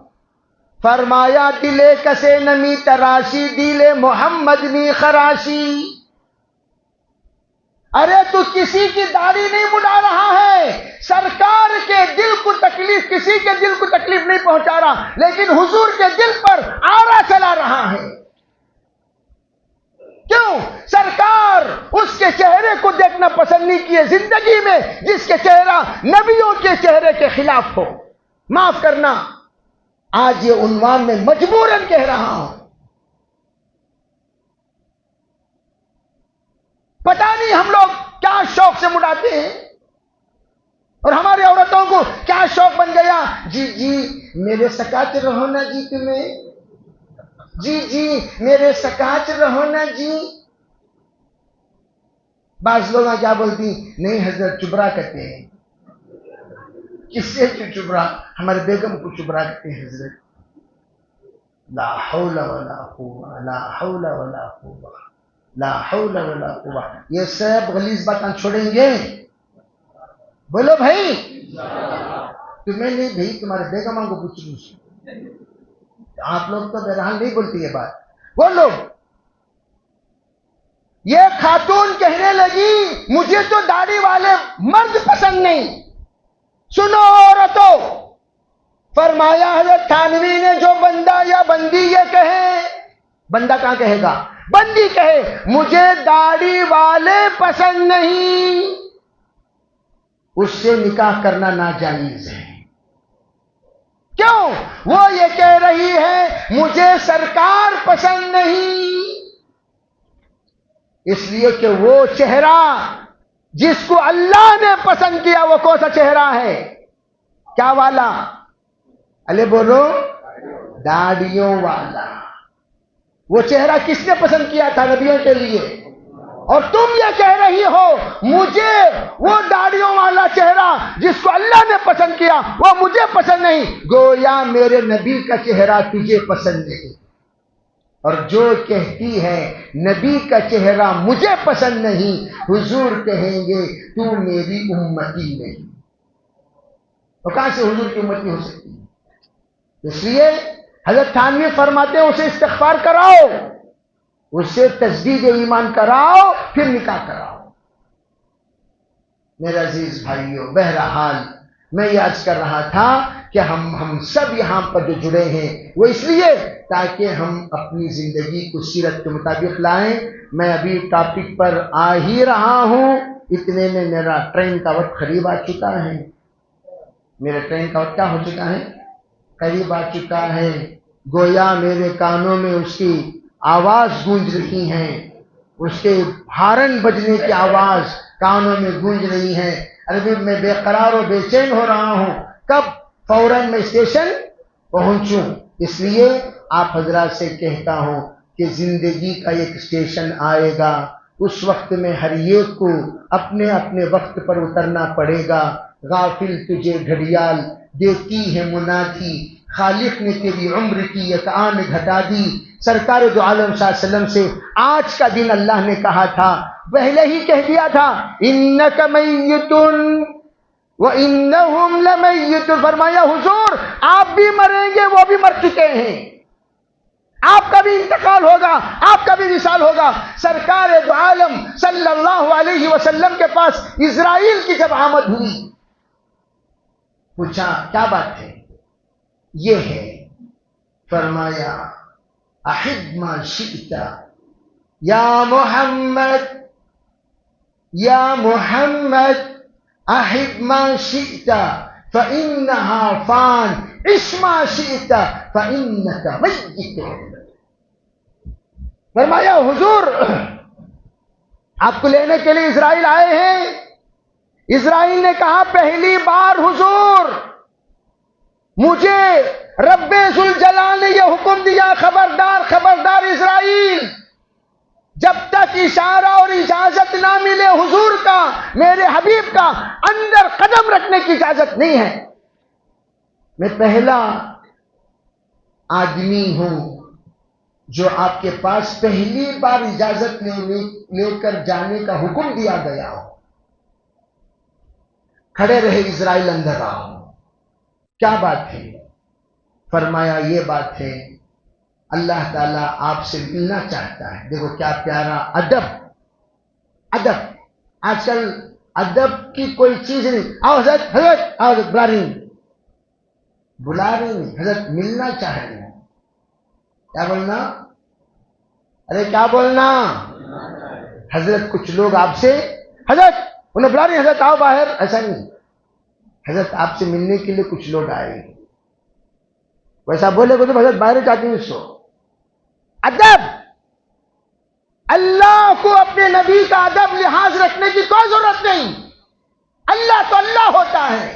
فرمایا دلے کسے نمی تراشی دلے محمد می خراشی، ارے تو کسی کی داڑھی نہیں مڈا رہا ہے، سرکار کے دل کو تکلیف، کسی کے دل کو تکلیف نہیں پہنچا رہا، لیکن حضور کے دل پر آرا چلا رہا ہے۔ کیوں؟ سرکار اس کے چہرے کو دیکھنا پسند نہیں کیے زندگی میں جس کے چہرہ نبیوں کے چہرے کے خلاف ہو۔ معاف کرنا، آج یہ عنوان میں مجبوراً کہہ رہا ہوں، پتہ نہیں ہم لوگ کیا شوق سے مڈاتے ہیں، اور ہماری عورتوں کو کیا شوق بن گیا، جی جی میرے سکاچ رہو نا جی تمہیں، جی جی میرے سکاچ رہو نا جی۔ بعض لوگ کیا بولتی، نہیں حضرت چبرا کہتے ہیں۔ کس سے چبرا؟ ہمارے بیگم کو چبرا کہتے ہیں حضرت۔ لا حول ولا قوة لا حول ولا قوة لا حول ولا قوة، یہ سب غلیظ باتیں چھوڑیں گے؟ بولو بھائی، تمہیں نہیں بھائی، تمہارے بیگموں کو پوچھو، آپ لوگ تو بہرحال نہیں بولتی یہ بات۔ وہ لوگ، یہ خاتون کہنے لگی مجھے تو داڑھی والے مرد پسند نہیں۔ سنو عورتوں، فرمایا حضرت تھانوی نے جو بندہ یا بندی یہ کہے، بندہ کہاں کہے گا؟ بندی کہے مجھے داڑھی والے پسند نہیں، اس سے نکاح کرنا ناجائز ہے۔ کیوں؟ وہ یہ کہہ رہی ہے مجھے سرکار پسند نہیں، اس لیے کہ وہ چہرہ جس کو اللہ نے پسند کیا وہ کون سا چہرہ ہے؟ کیا والا؟ ارے بولو، داڑھیوں والا۔ وہ چہرہ کس نے پسند کیا تھا نبیوں کے لیے؟ اور تم یہ کہہ رہی ہو مجھے وہ داڑھیوں والا چہرہ جس کو اللہ نے پسند کیا وہ مجھے پسند نہیں، گویا میرے نبی کا چہرہ تجھے پسند نہیں۔ اور جو کہتی ہے نبی کا چہرہ مجھے پسند نہیں، حضور کہیں گے تو میری امتی نہیں۔ تو کہاں سے حضور کی امتی ہو سکتی ہے؟ اس لیے حضرت تھانوی فرماتے ہیں اسے استغفار کراؤ، اسے تجدید ایمان کراؤ، پھر نکاح کراؤ۔ میرے عزیز بھائیوں، بہرحال میں یہ عرض کر رہا تھا کہ ہم سب یہاں پر جو جڑے ہیں وہ اس لیے تاکہ ہم اپنی زندگی کو سیرت کے مطابق لائیں۔ میں ابھی ٹاپک پر آ ہی رہا ہوں، اتنے میں میرا ٹرین کا وقت قریب آ چکا ہے۔ میرے ٹرین کا وقت کیا ہو چکا ہے؟ قریب آ چکا ہے۔ گویا میرے کانوں میں اس کی آواز گونج رہی ہے، اس کے ہارن بجنے کی آواز کانوں میں گونج رہی ہے۔ ابھی میں بے قرار و بے چین ہو رہا ہوں، کب فوراً میں اسٹیشن پہنچوں۔ اس لیے آپ حضرات سے کہتا ہوں کہ زندگی کا ایک اسٹیشن آئے گا، اس وقت میں ہر ایک کو اپنے اپنے وقت پر اترنا پڑے گا۔ غافل تجھے گھڑیال دیتی ہے منادی، خالق نے تیری عمر کی ایک آن گھٹا دی۔ سرکار دو عالم صلی اللہ علیہ وسلم سے آج کا دن اللہ نے کہا تھا، پہلے ہی کہہ دیا تھا انک میت وانہم لمیت، فرمایا حضور آپ بھی مریں گے، وہ بھی مر چکے ہیں، آپ کا بھی انتقال ہوگا، آپ کا بھی وصال ہوگا۔ سرکار دو عالم صلی اللہ علیہ وسلم کے پاس اسرائیل کی جب آمد ہوئی، پوچھا کیا بات ہے؟ یہ ہے، فرمایا احب ما شئت یا محمد، یا محمد احب ما شئت فإنها فان، عش ما شئت فإنك میت۔ فرمایا حضور آپ کو لینے کے لیے اسرائیل آئے ہیں۔ اسرائیل نے کہا پہلی بار حضور مجھے رب ذوالجلال نے یہ حکم دیا، خبردار خبردار اسرائیل، جب تک اشارہ اور اجازت نہ ملے حضور کا، میرے حبیب کا، اندر قدم رکھنے کی اجازت نہیں ہے۔ میں پہلا آدمی ہوں جو آپ کے پاس پہلی بار اجازت لے کر جانے کا حکم دیا گیا ہو۔ کھڑے رہے اسرائیل، اندر آؤ۔ کیا بات ہے؟ فرمایا یہ بات ہے اللہ تعالیٰ آپ سے ملنا چاہتا ہے۔ دیکھو کیا پیارا ادب، ادب آج کل ادب کی کوئی چیز نہیں۔ آؤ حضرت، حضرت آؤ، حضرت بلا رہی ہیں، بلا رہی ہیں، حضرت ملنا چاہ رہے ہیں۔ کیا بولنا؟ ارے کیا بولنا؟ حضرت کچھ لوگ آپ سے حضرت انہیں بلا رہی ہیں، حضرت آؤ باہر، ایسا نہیں۔ حضرت آپ سے ملنے کے لیے کچھ لوگ آئے ہیں، ویسا بولے گا تو حضرت باہر چاہتی ہیں۔ اس کو ادب، اللہ کو اپنے نبی کا ادب لحاظ رکھنے کی کوئی ضرورت نہیں۔ اللہ تو اللہ ہوتا ہے،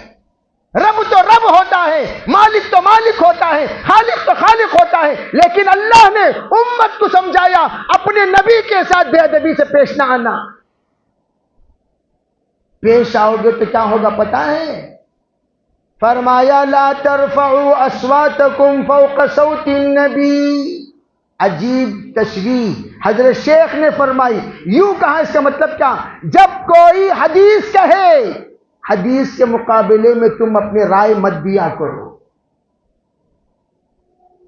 رب تو رب ہوتا ہے، مالک تو مالک ہوتا ہے، خالق تو خالق ہوتا ہے، لیکن اللہ نے امت کو سمجھایا اپنے نبی کے ساتھ بے ادبی سے پیش نہ آنا۔ پیش آؤ گے تو کیا ہوگا پتہ ہے؟ فرمایا لا ترفعوا اصواتکم فوق صوت النبی۔ عجیب تشریح حضرت شیخ نے فرمائی، یوں کہا، اس کا مطلب کیا؟ جب کوئی حدیث کہے، حدیث کے مقابلے میں تم اپنی رائے مت دیا کرو۔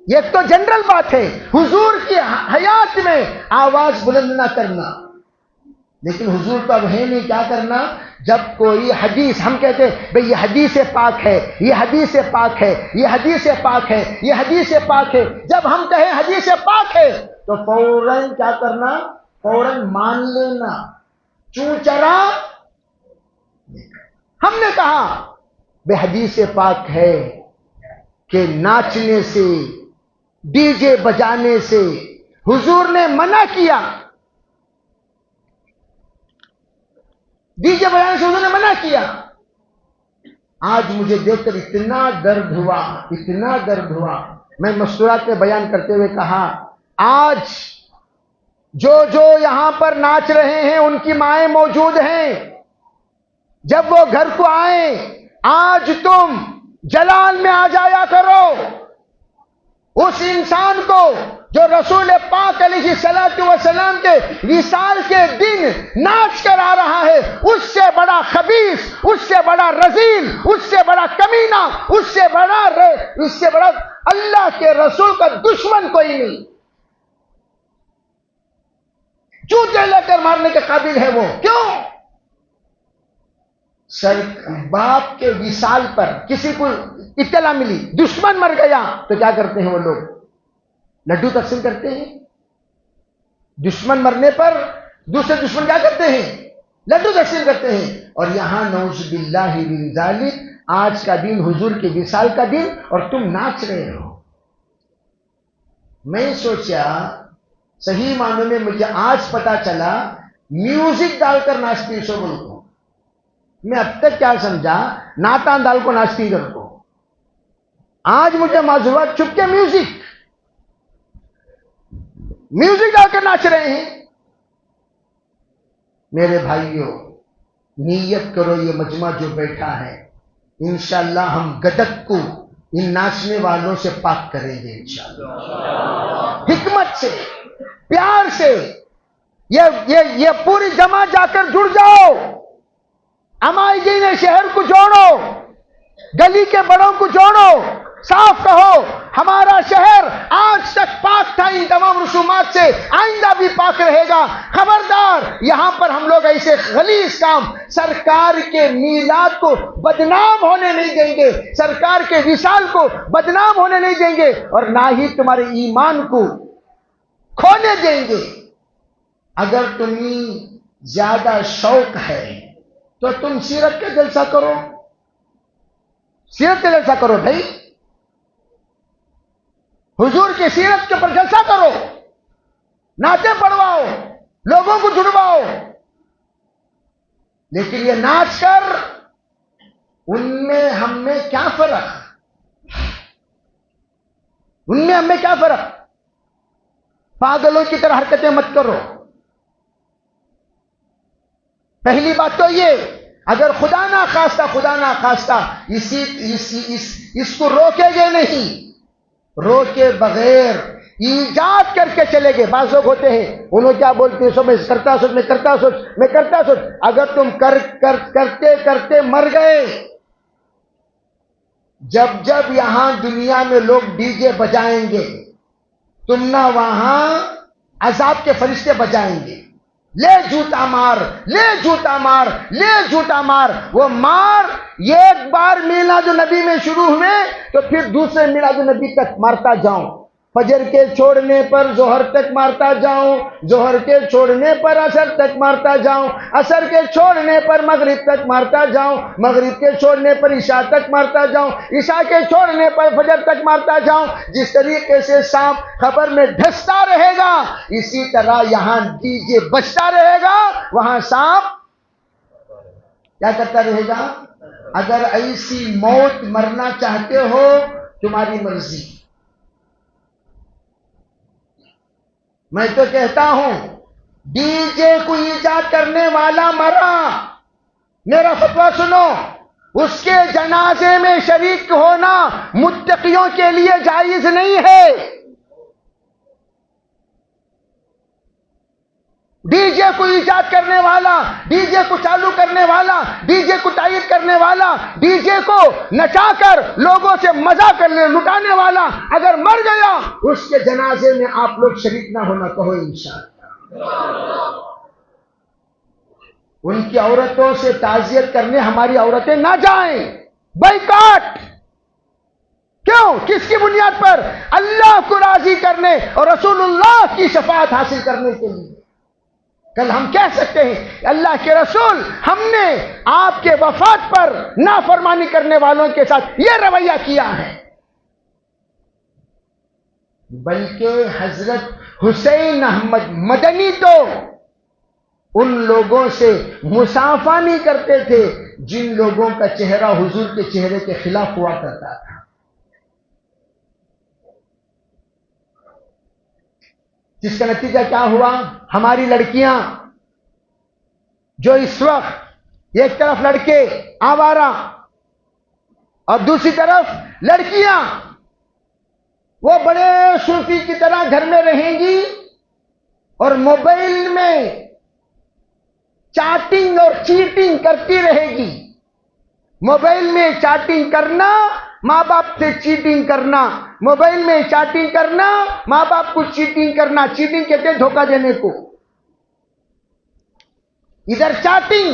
یہ تو جنرل بات ہے، حضور کی حیات میں آواز بلند نہ کرنا، لیکن حضور تو اب ہے نہیں، کیا کرنا؟ جب کوئی حدیث، ہم کہتے ہیں بھئی یہ حدیث پاک ہے، یہ حدیث پاک ہے، یہ حدیث پاک ہے، یہ حدیث پاک ہے، جب ہم کہیں حدیث پاک ہے تو فوراً کیا کرنا؟ فوراً مان لینا، چوں چرا۔ ہم نے کہا بے حدیث پاک ہے کہ ناچنے سے، ڈی جے بجانے سے حضور نے منع کیا، ڈی جے بجانے سے انہوں نے منع کیا، آج مجھے دیکھ کر اتنا درد ہوا. میں مستورات میں بیان کرتے ہوئے کہا آج جو یہاں پر ناچ رہے ہیں ان کی مائیں موجود ہیں. جب وہ گھر کو آئیں آج تم جلال میں آ جایا کرو. اس انسان کو جو رسول پاک علیہ الصلوۃ والسلام کے وصال کے دن ناچ کر آ رہا ہے، اس سے بڑا خبیث، اس سے بڑا رذیل، اس سے بڑا کمینہ، اس سے بڑا اللہ کے رسول کا دشمن کوئی نہیں. جوتے لے کر مارنے کے قابل ہے وہ. کیوں؟ باپ کے وصال پر کسی کو اطلاع ملی، دشمن مر گیا، تو کیا کرتے ہیں وہ لوگ؟ لڈو تقسیم کرتے ہیں. دشمن مرنے پر دوسرے دشمن کیا کرتے ہیں؟ لڈو تقسیم کرتے ہیں. اور یہاں نعوذ باللہ من ذالک آج کا دن حضور کے وصال کا دن اور تم ناچ رہے ہو. میں سوچا صحیح معنوں میں مجھے آج پتا چلا میوزک ڈال کر ناچتی سو بول کو. میں اب تک کیا سمجھا نعتان ڈال کو ناچتی ادھر کو. آج مجھے معلوم ہوا چپ کے میوزک ڈال کر ناچ رہے ہیں. میرے بھائیوں نیت کرو یہ مجمع جو بیٹھا ہے انشاءاللہ ہم گدک کو ان ناچنے والوں سے پاک کریں گے انشاءاللہ. حکمت سے، پیار سے یہ پوری جماعت جا کر جڑ جاؤ. امائی جی نے شہر کو جوڑو، گلی کے بڑوں کو جوڑو، صاف کہو ہمارا شہر آج تک پاک تھا ان تمام رسومات سے، آئندہ بھی پاک رہے گا. خبردار یہاں پر ہم لوگ ایسے غلیظ کام، سرکار کے میلاد کو بدنام ہونے نہیں دیں گے، سرکار کے وصال کو بدنام ہونے نہیں دیں گے، اور نہ ہی تمہارے ایمان کو کھونے دیں گے. اگر تمہیں زیادہ شوق ہے تو تم سیرت کا جلسہ کرو، سیرت کا جلسہ کرو بھائی، حضور کی سیرت کے پر جلسہ کرو، نعتیں پڑھواؤ، لوگوں کو جڑواؤ. لیکن یہ ناچ کر ان میں ہم میں کیا فرق؟ پاگلوں کی طرح حرکتیں مت کرو. پہلی بات تو یہ، اگر خدا نہ خواستہ اس کو روکے گے نہیں، روکے بغیر ایجاد کر کے چلے گئے. بعض لوگ ہوتے ہیں انہوں کیا بولتے ہیں، میں کرتا سوچ. اگر تم کرتے مر گئے، جب یہاں دنیا میں لوگ ڈی جے بجائیں گے تم نہ وہاں عذاب کے فرشتے بجائیں گے. لے جوتا مار. وہ مار ایک بار میلاد النبی میں شروع ہوئے تو پھر دوسرے میلاد النبی تک مارتا جاؤں. فجر کے چھوڑنے پر ظہر تک مارتا جاؤں، ظہر کے چھوڑنے پر عصر تک مارتا جاؤں، عصر کے چھوڑنے پر مغرب تک مارتا جاؤں، مغرب کے چھوڑنے پر عشاء تک مارتا جاؤں، عشاء کے چھوڑنے پر فجر تک مارتا جاؤں. جس طریقے سے سانپ خبر میں ڈھستا رہے گا اسی طرح یہاں ڈی جے بجتا رہے گا، وہاں سانپ کیا کرتا رہے گا. اگر ایسی موت مرنا چاہتے ہو تمہاری مرضی. میں تو کہتا ہوں ڈی جے کو ایجاد کرنے والا مرا، میرا فتویٰ سنو، اس کے جنازے میں شریک ہونا متقیوں کے لیے جائز نہیں ہے. ڈی جے کو ایجاد کرنے والا، ڈی جے کو چالو کرنے والا، ڈی جے کو تائید کرنے والا، ڈی جے کو نچا کر لوگوں سے مزہ کرنے لٹانے والا اگر مر گیا اس کے جنازے میں آپ لوگ شریک نہ ہونا کہو انشاءاللہ. ان کی عورتوں سے تعزیت کرنے ہماری عورتیں نہ جائیں. بائیکاٹ. کیوں؟ کس کی بنیاد پر؟ اللہ کو راضی کرنے اور رسول اللہ کی شفاعت حاصل کرنے کے لیے. کل ہم کہہ سکتے ہیں اللہ کے رسول ہم نے آپ کے وفات پر نافرمانی کرنے والوں کے ساتھ یہ رویہ کیا ہے. بلکہ حضرت حسین احمد مدنی تو ان لوگوں سے مصافحہ نہیں کرتے تھے جن لوگوں کا چہرہ حضور کے چہرے کے خلاف ہوا کرتا تھا. جس کا نتیجہ کیا ہوا؟ ہماری لڑکیاں جو اس وقت ایک طرف لڑکے آوارہ اور دوسری طرف لڑکیاں وہ بڑے صوفی کی طرح گھر میں رہیں گی اور موبائل میں چیٹنگ اور چیٹنگ کرتی رہے گی. موبائل میں چیٹنگ کرنا، ماں باپ سے چیٹنگ کرنا، موبائل میں چیٹنگ کرنا، ماں باپ کو چیٹنگ کرنا. چیٹنگ کہتے ہیں دھوکہ دینے کو. ادھر چیٹنگ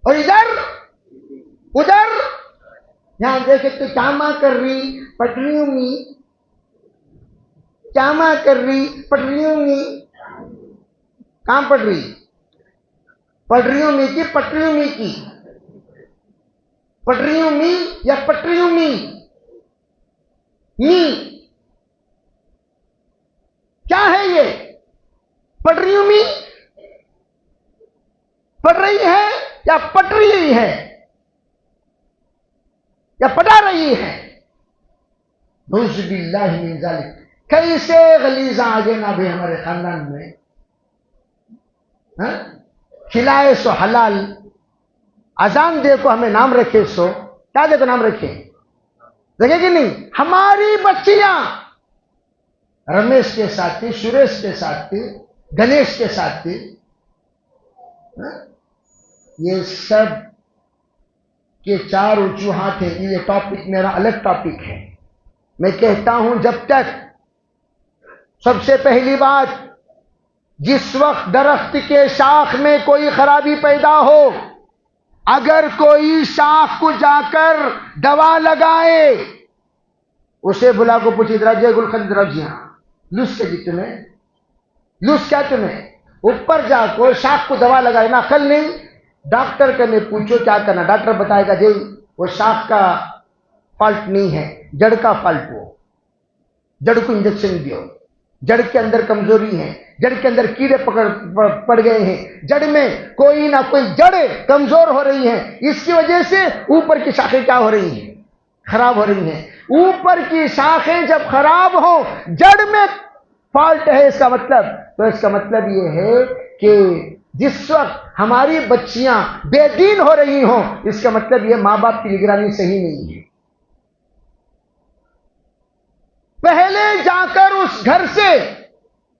اور ادھر یہاں دیکھے تو کیا ماں کر رہی پٹریوں میں، کیا ماں کر رہی پٹریوں میں. کہاں پڑ رہی؟ پٹریوں میں کی پٹریوں میں کی؟ پٹریوں میں یا پٹریوں میں؟ کیا ہے یہ؟ پٹریوں میں پڑ رہی ہے یا پٹ رہی ہے یا پٹا رہی ہے؟ نعوذ باللہ من ذالک. کیسے غلیظ آگے نہ بھی ہمارے خاندان میں. کھلائے سو حلال، اذان دے کو ہمیں نام رکھے سو کیا دے کو نام رکھے رکھے کہ نہیں. ہماری بچیاں رمیش کے ساتھ تھی، سریش کے ساتھ تھی، گنیش کے ساتھ تھی. یہ سب کے چار وجوہات ہیں. یہ ٹاپک میرا الگ ٹاپک ہے. میں کہتا ہوں جب تک سب سے پہلی بات، جس وقت درخت کے شاخ میں کوئی خرابی پیدا ہو، اگر کوئی شاخ کو جا کر دوا لگائے، اسے بلا کو پوچھی درجے گل خند درجیاں لس سے جی تمہیں لس کیا تمہیں اوپر جا کو شاخ کو دوا لگائے نا کل نہیں. ڈاکٹر کا میں پوچھو کیا کرنا، ڈاکٹر بتائے گا جی وہ شاخ کا فالٹ نہیں ہے، جڑ کا فالٹ. وہ جڑ کو انجیکشن دیو، جڑ کے اندر کمزوری ہے، جڑ کے اندر کیڑے پڑ گئے ہیں، جڑ میں کوئی نہ کوئی جڑ کمزور ہو رہی ہیں، اس کی وجہ سے اوپر کی شاخیں کیا ہو رہی ہیں؟ خراب ہو رہی ہیں. اوپر کی شاخیں جب خراب ہو، جڑ میں فالٹ ہے، اس کا مطلب یہ ہے کہ جس وقت ہماری بچیاں بے دین ہو رہی ہوں، اس کا مطلب یہ ماں باپ کی نگرانی صحیح نہیں ہے. پہلے جا کر اس گھر سے،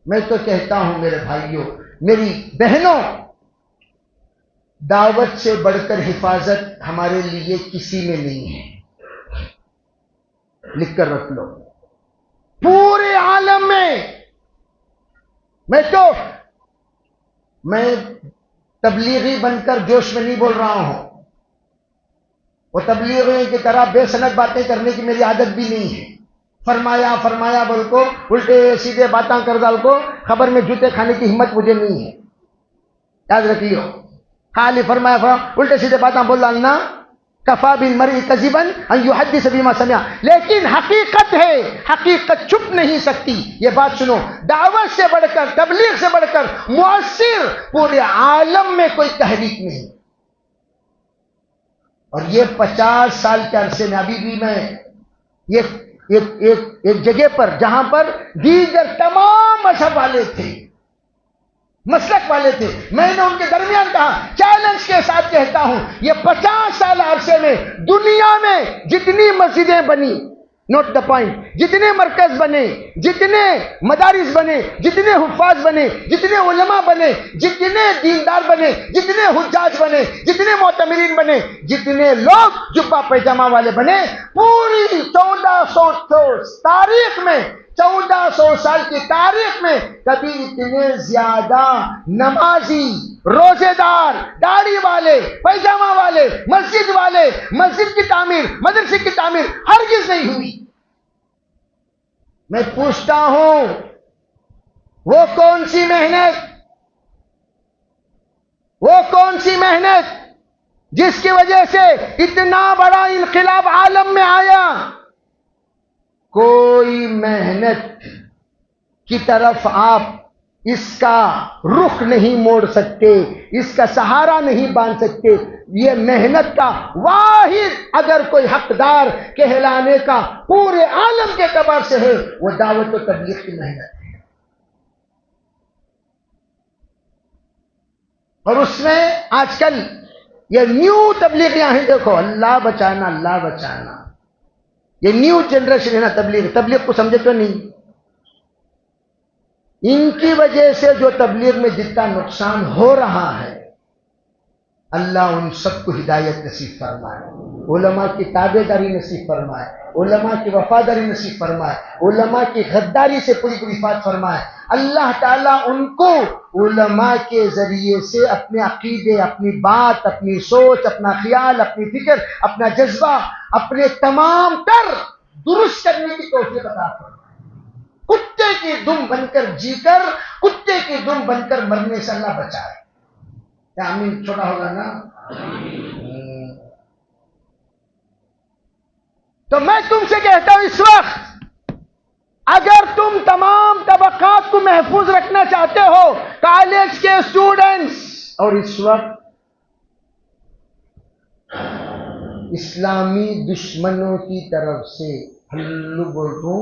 میں تو کہتا ہوں میرے بھائیوں میری بہنوں، دعوت سے بڑھ کر حفاظت ہمارے لیے کسی میں نہیں ہے. لکھ کر رکھ لو. پورے عالم میں تبلیغی بن کر جوش میں نہیں بول رہا ہوں. وہ تبلیغی کی طرح بے سند باتیں کرنے کی میری عادت بھی نہیں ہے. فرمایا بول کو الٹے سیدھے باتاں کر ڈال کو خبر میں جوتے کھانے کی ہمت مجھے نہیں ہے. یاد رکھیے، خالی فرمایا الٹے سیدھے باتاں بول ڈالنا کفا بالمرء کذبا ان یحدث بما سمع. لیکن حقیقت ہے، حقیقت چھپ نہیں سکتی. یہ بات سنو، دعوت سے بڑھ کر، تبلیغ سے بڑھ کر مؤثر پورے عالم میں کوئی تحریک نہیں. اور یہ 50 سال کے عرصے میں ابھی بھی میں ایک جگہ پر جہاں پر دیگر تمام مذہب والے تھے، مسلک والے تھے، میں نے ان کے درمیان کہا، چیلنج کے ساتھ کہتا ہوں، یہ 50 سال عرصے میں دنیا میں جتنی مسجدیں بنی، نوٹ دا پوائنٹ، جتنے مرکز بنے، جتنے مدارس بنے، جتنے حفاظ بنے، جتنے علماء بنے، جتنے دیندار بنے، جتنے حجاج بنے، جتنے معتمرین بنے، جتنے لوگ جبہ پیجامہ والے بنے، پوری 1400 تاریخ میں، 1400 سال کی تاریخ میں کبھی اتنے زیادہ نمازی، روزے دار، داڑھی والے، پیجامہ والے، مسجد کی تعمیر، مدرسے کی تعمیر ہرگز نہیں ہوئی. میں پوچھتا ہوں وہ کون سی محنت جس کی وجہ سے اتنا بڑا انقلاب عالم میں آیا؟ کوئی محنت کی طرف آپ اس کا رخ نہیں موڑ سکتے، اس کا سہارا نہیں باندھ سکتے. یہ محنت کا واحد اگر کوئی حقدار کہلانے کا پورے عالم کے اعتبار سے ہے وہ دعوت و تبلیغ کی محنت ہے. اور اس میں آج کل یہ نیو تبلیغیاں ہیں، دیکھو اللہ بچانا اللہ بچانا، یہ نیو جنریشن ہے نا تبلیغ کو سمجھے تو نہیں. ان کی وجہ سے جو تبلیغ میں جتنا نقصان ہو رہا ہے، اللہ ان سب کو ہدایت نصیب فرمائے، علماء کی تابع داری نصیب فرمائے، علماء کی وفاداری نصیب فرمائے، علماء کی غداری سے پوری پوری حفاظت فرمائے. اللہ تعالیٰ ان کو علماء کے ذریعے سے اپنے عقیدے، اپنی بات، اپنی سوچ، اپنا خیال، اپنی فکر، اپنا جذبہ، اپنے تمام تر درست کرنے کی توفیق عطا فرمائے. کتے کی دم بن کر جی کر کتے کی دم بن کر مرنے سے اللہ بچائے. کیا آمین چھوٹا ہوگا نا؟ تو میں تم سے کہتا ہوں اس وقت اگر تم تمام طبقات کو محفوظ رکھنا چاہتے ہو، کالج کے اسٹوڈنٹس، اور اس وقت اسلامی دشمنوں کی طرف سے ہلو بولو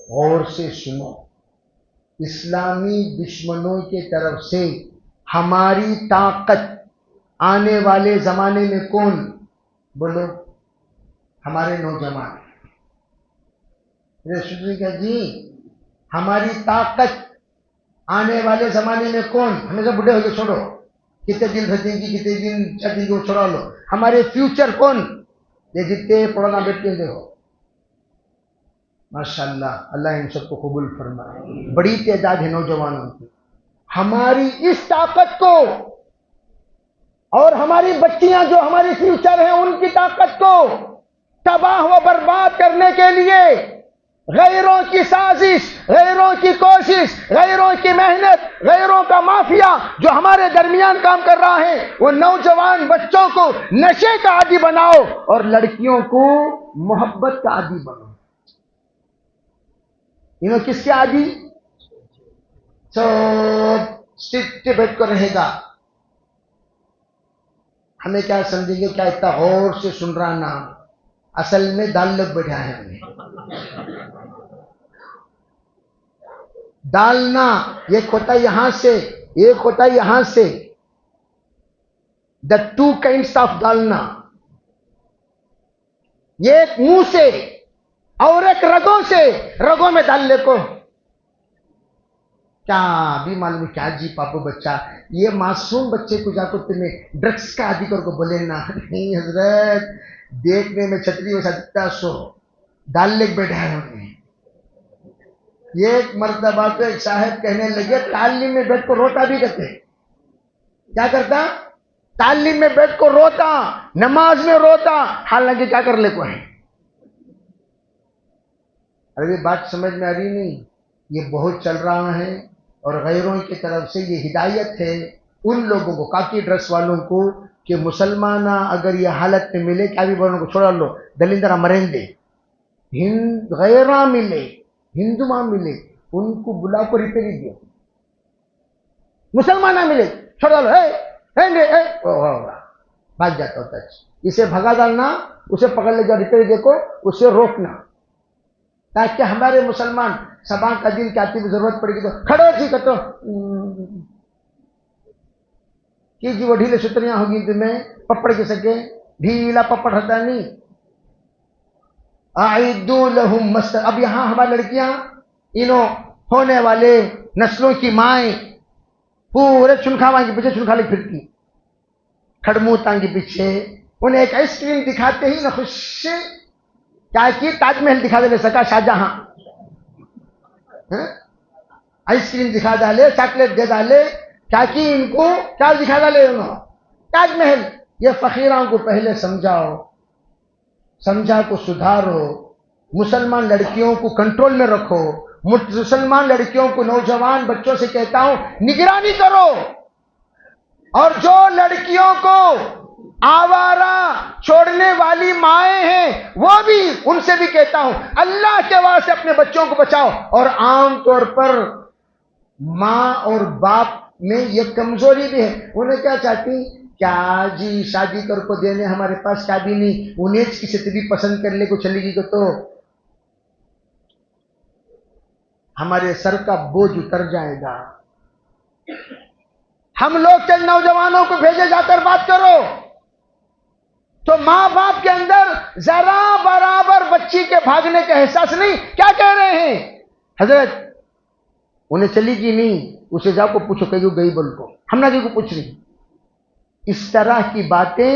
غور سے سنو، اسلامی دشمنوں کی طرف سے ہماری طاقت آنے والے زمانے میں کون؟ بولو ہمارے نوجوان. جی ہماری طاقت آنے والے زمانے میں کون؟ ہمیں تو بڑھے ہو گئے، چھوڑو کتنے دن بھجیں گی، کتنے دن چلیں گے، چھوڑا لو. ہمارے فیوچر کون؟ یہ جتنے پڑھنا بیٹھتے دیکھو ماشاءاللہ، اللہ ان سب کو قبول فرمائے. بڑی تعداد ہے نوجوانوں کی. ہماری اس طاقت کو اور ہماری بچیاں جو ہماری فیوچر ہیں ان کی طاقت کو تباہ و برباد کرنے کے لیے غیروں کی سازش، غیروں کی کوشش، غیروں کی محنت، غیروں کا مافیا جو ہمارے درمیان کام کر رہا ہے، وہ نوجوان بچوں کو نشے کا عادی بناؤ اور لڑکیوں کو محبت کا عادی بناؤ. انہوں کس کے عادی؟ سب بیٹھ کر رہے گا. ہمیں کیا سمجھیں گے؟ کیا اتنا غور سے سن رہا نا؟ اصل میں دال لوگ بیٹھا ہے. ہمیں ڈالنا ایک ہوتا یہاں سے، ایک ہوتا یہاں سے. دا ٹو کائنڈس آف ڈالنا، ایک منہ سے اور ایک رگوں سے. رگوں میں ڈال لے کو کیا بھی معلوم کیا جی پاپو بچہ، یہ معصوم بچے کو جا کر تمہیں ڈرگس کا عادی کر کو بولے نا. نہیں حضرت، دیکھنے میں چھتری ہو سکتا سو ڈال لے بیٹھا ہے. ہمیں ایک مرتبہ تو ایک صاحب کہنے لگے تعلیم میں بیٹھ کو روتا بھی کرتے. کیا کرتا؟ تعلیم میں بیٹھ کو روتا، نماز میں روتا، حالانکہ کیا کر لے کو ہے. ارے بات سمجھ میں آ رہی نہیں؟ یہ بہت چل رہا ہے اور غیروں کی طرف سے یہ ہدایت ہے ان لوگوں کو، کاکی ڈرس والوں کو، کہ مسلمانہ اگر یہ حالت میں ملے کیا بھی بولوں کو چھوڑا لو، دلندرہ مریں دے. غیرہ ملے، ہندو ماں ملے، ان کو بلا کو ریپیری دیا. مسلمانہ ملے چھوڑا لو، بھاگ جاتا ہوتا ہے. اسے بھگا ڈالنا، اسے پکڑ لے جا ریپیری دے کو، اسے روکنا، تاکہ ہمارے مسلمان سبا کا دن کے آتی بھی ضرورت پڑے گی تو کھڑو جی کہتے کہ جی وہ ڈھیلے ستریاں ہوگی تمہیں پپڑ کے سکے، ڈھیلا پپڑ ہوتا نہیں. اعدوا لهم مست. اب یہاں ہماری لڑکیاں انہوں ہونے والے نسلوں کی مائیں پورے چنکھاواں کے پیچھے چنکھا لے پھرتی، کھڑموتاں کے پیچھے. انہیں ایک آئس کریم دکھاتے ہی نہ خوش، کیا کی تاج محل دکھا دے سکا شاہجہاں، آئس کریم دکھا ڈالے، چاکلیٹ دے ڈالے، کیا کی ان کو کیا دکھا ڈالے انہوں؟ تاج محل. یہ فقیراں کو پہلے سمجھاؤ، سمجھا کو سدھارو، مسلمان لڑکیوں کو کنٹرول میں رکھو. مسلمان لڑکیوں کو، نوجوان بچوں سے کہتا ہوں نگرانی کرو. اور جو لڑکیوں کو آوارہ چھوڑنے والی مائیں ہیں وہ بھی، ان سے بھی کہتا ہوں اللہ کے واسطے اپنے بچوں کو بچاؤ. اور عام طور پر ماں اور باپ میں یہ کمزوری بھی ہے. انہیں کیا چاہتی کیا جی شادی کر کو دینے, ہمارے پاس شادی نہیں, انہیں کسی سے بھی پسند کر لے کو چلے گی تو ہمارے سر کا بوجھ اتر جائے گا. ہم لوگ چند نوجوانوں کو بھیجے جا کر بات کرو تو ماں باپ کے اندر ذرا برابر بچی کے بھاگنے کا احساس نہیں. کیا کہہ رہے ہیں حضرت انہیں چلی گی نہیں, اسے جا کو پوچھو کہ گئی بول کو, ہم نہ کو پوچھ رہی. اس طرح کی باتیں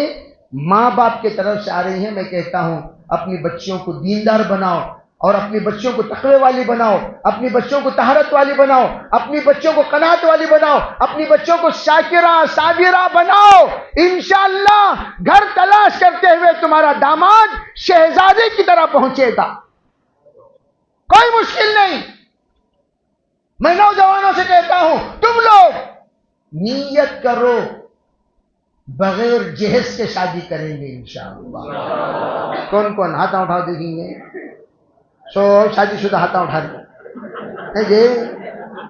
ماں باپ کی طرف سے آ رہی ہیں. میں کہتا ہوں اپنی بچیوں کو دیندار بناؤ اور اپنی بچیوں کو تقوی والی بناؤ, اپنی بچوں کو طہارت والی بناؤ, اپنی بچوں کو قناعت والی بناؤ, اپنی بچوں کو شاکرہ صابرہ بناؤ. انشاءاللہ گھر تلاش کرتے ہوئے تمہارا داماد شہزادے کی طرح پہنچے گا, کوئی مشکل نہیں. میں نوجوانوں سے کہتا ہوں تم لوگ نیت کرو بغیر جہیز کے شادی کریں گے انشاءاللہ. کون کون ہاتھ اٹھا دیکھیں گے؟ سو شادی شدہ ہاتھ اٹھا دیں.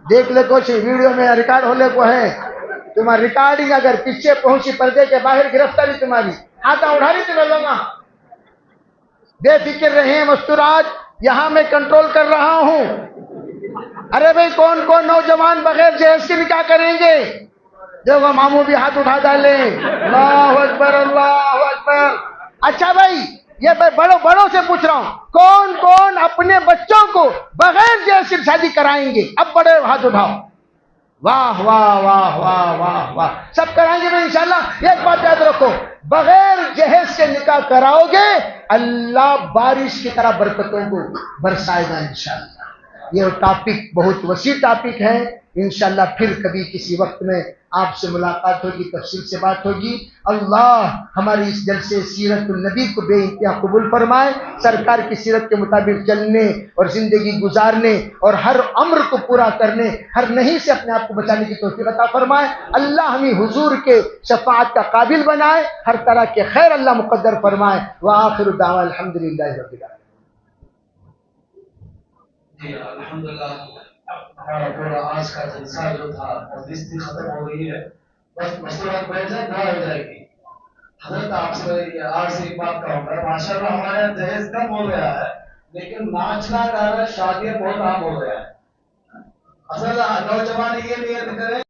دیکھ لے کچھ ویڈیو میں ریکارڈ ہو لے کو ہے تمہاری ریکارڈنگ اگر پیچھے پہنچی پردے کے باہر گرفتاری تمہاری ہاتھ اٹھا رہی تمہیں لوگ. بے فکر رہیں مستورات, یہاں میں کنٹرول کر رہا ہوں. ارے بھائی کون کون نوجوان بغیر جہیز کے نکاح کریں گے؟ دیکھو ماموں بھی ہاتھ اٹھا ڈالیں. اللہ اکبر اللہ اکبر. اچھا بھائی یہ میں بڑوں سے پوچھ رہا ہوں کون کون اپنے بچوں کو بغیر جہیز کی شادی کرائیں گے؟ اب بڑے ہاتھ اٹھاؤ. واہ واہ واہ واہ واہ واہ, سب کرائیں گے انشاءاللہ. ایک بات یاد رکھو, بغیر جہیز کے نکاح کراؤ گے اللہ بارش کی طرح برکتوں کو برسائے گا انشاءاللہ. یہ ٹاپک بہت وسیع ٹاپک ہے. انشاءاللہ پھر کبھی کسی وقت میں آپ سے ملاقات ہوگی, تفصیل سے بات ہوگی. اللہ ہماری اس جلسے سیرت النبی کو بے انتہا قبول فرمائے. سرکار کی سیرت کے مطابق چلنے اور زندگی گزارنے اور ہر امر کو پورا کرنے, ہر نہیں سے اپنے آپ کو بچانے کی توفیق عطا فرمائے. اللہ ہمیں حضور کے شفاعت کا قابل بنائے, ہر طرح کے خیر اللہ مقدر فرمائے. وآخر دعوانا الحمدللہ رب العالمین. جی الحمدللہ ہمارا پورا آج کا جلسہ جو تھا تدریس ختم ہو گئی ہے. بس مشورہ بیٹھ جائے دعا ہو جائے گی. حضرت آپ سے آج سے ایک بات کہوں گا, ماشاء اللہ ہمارے یہاں جہیز کم ہو گیا ہے لیکن ناچنا گانا شادیاں بہت عام ہو گیا ہے. اصل نوجوان یہ نیت کرے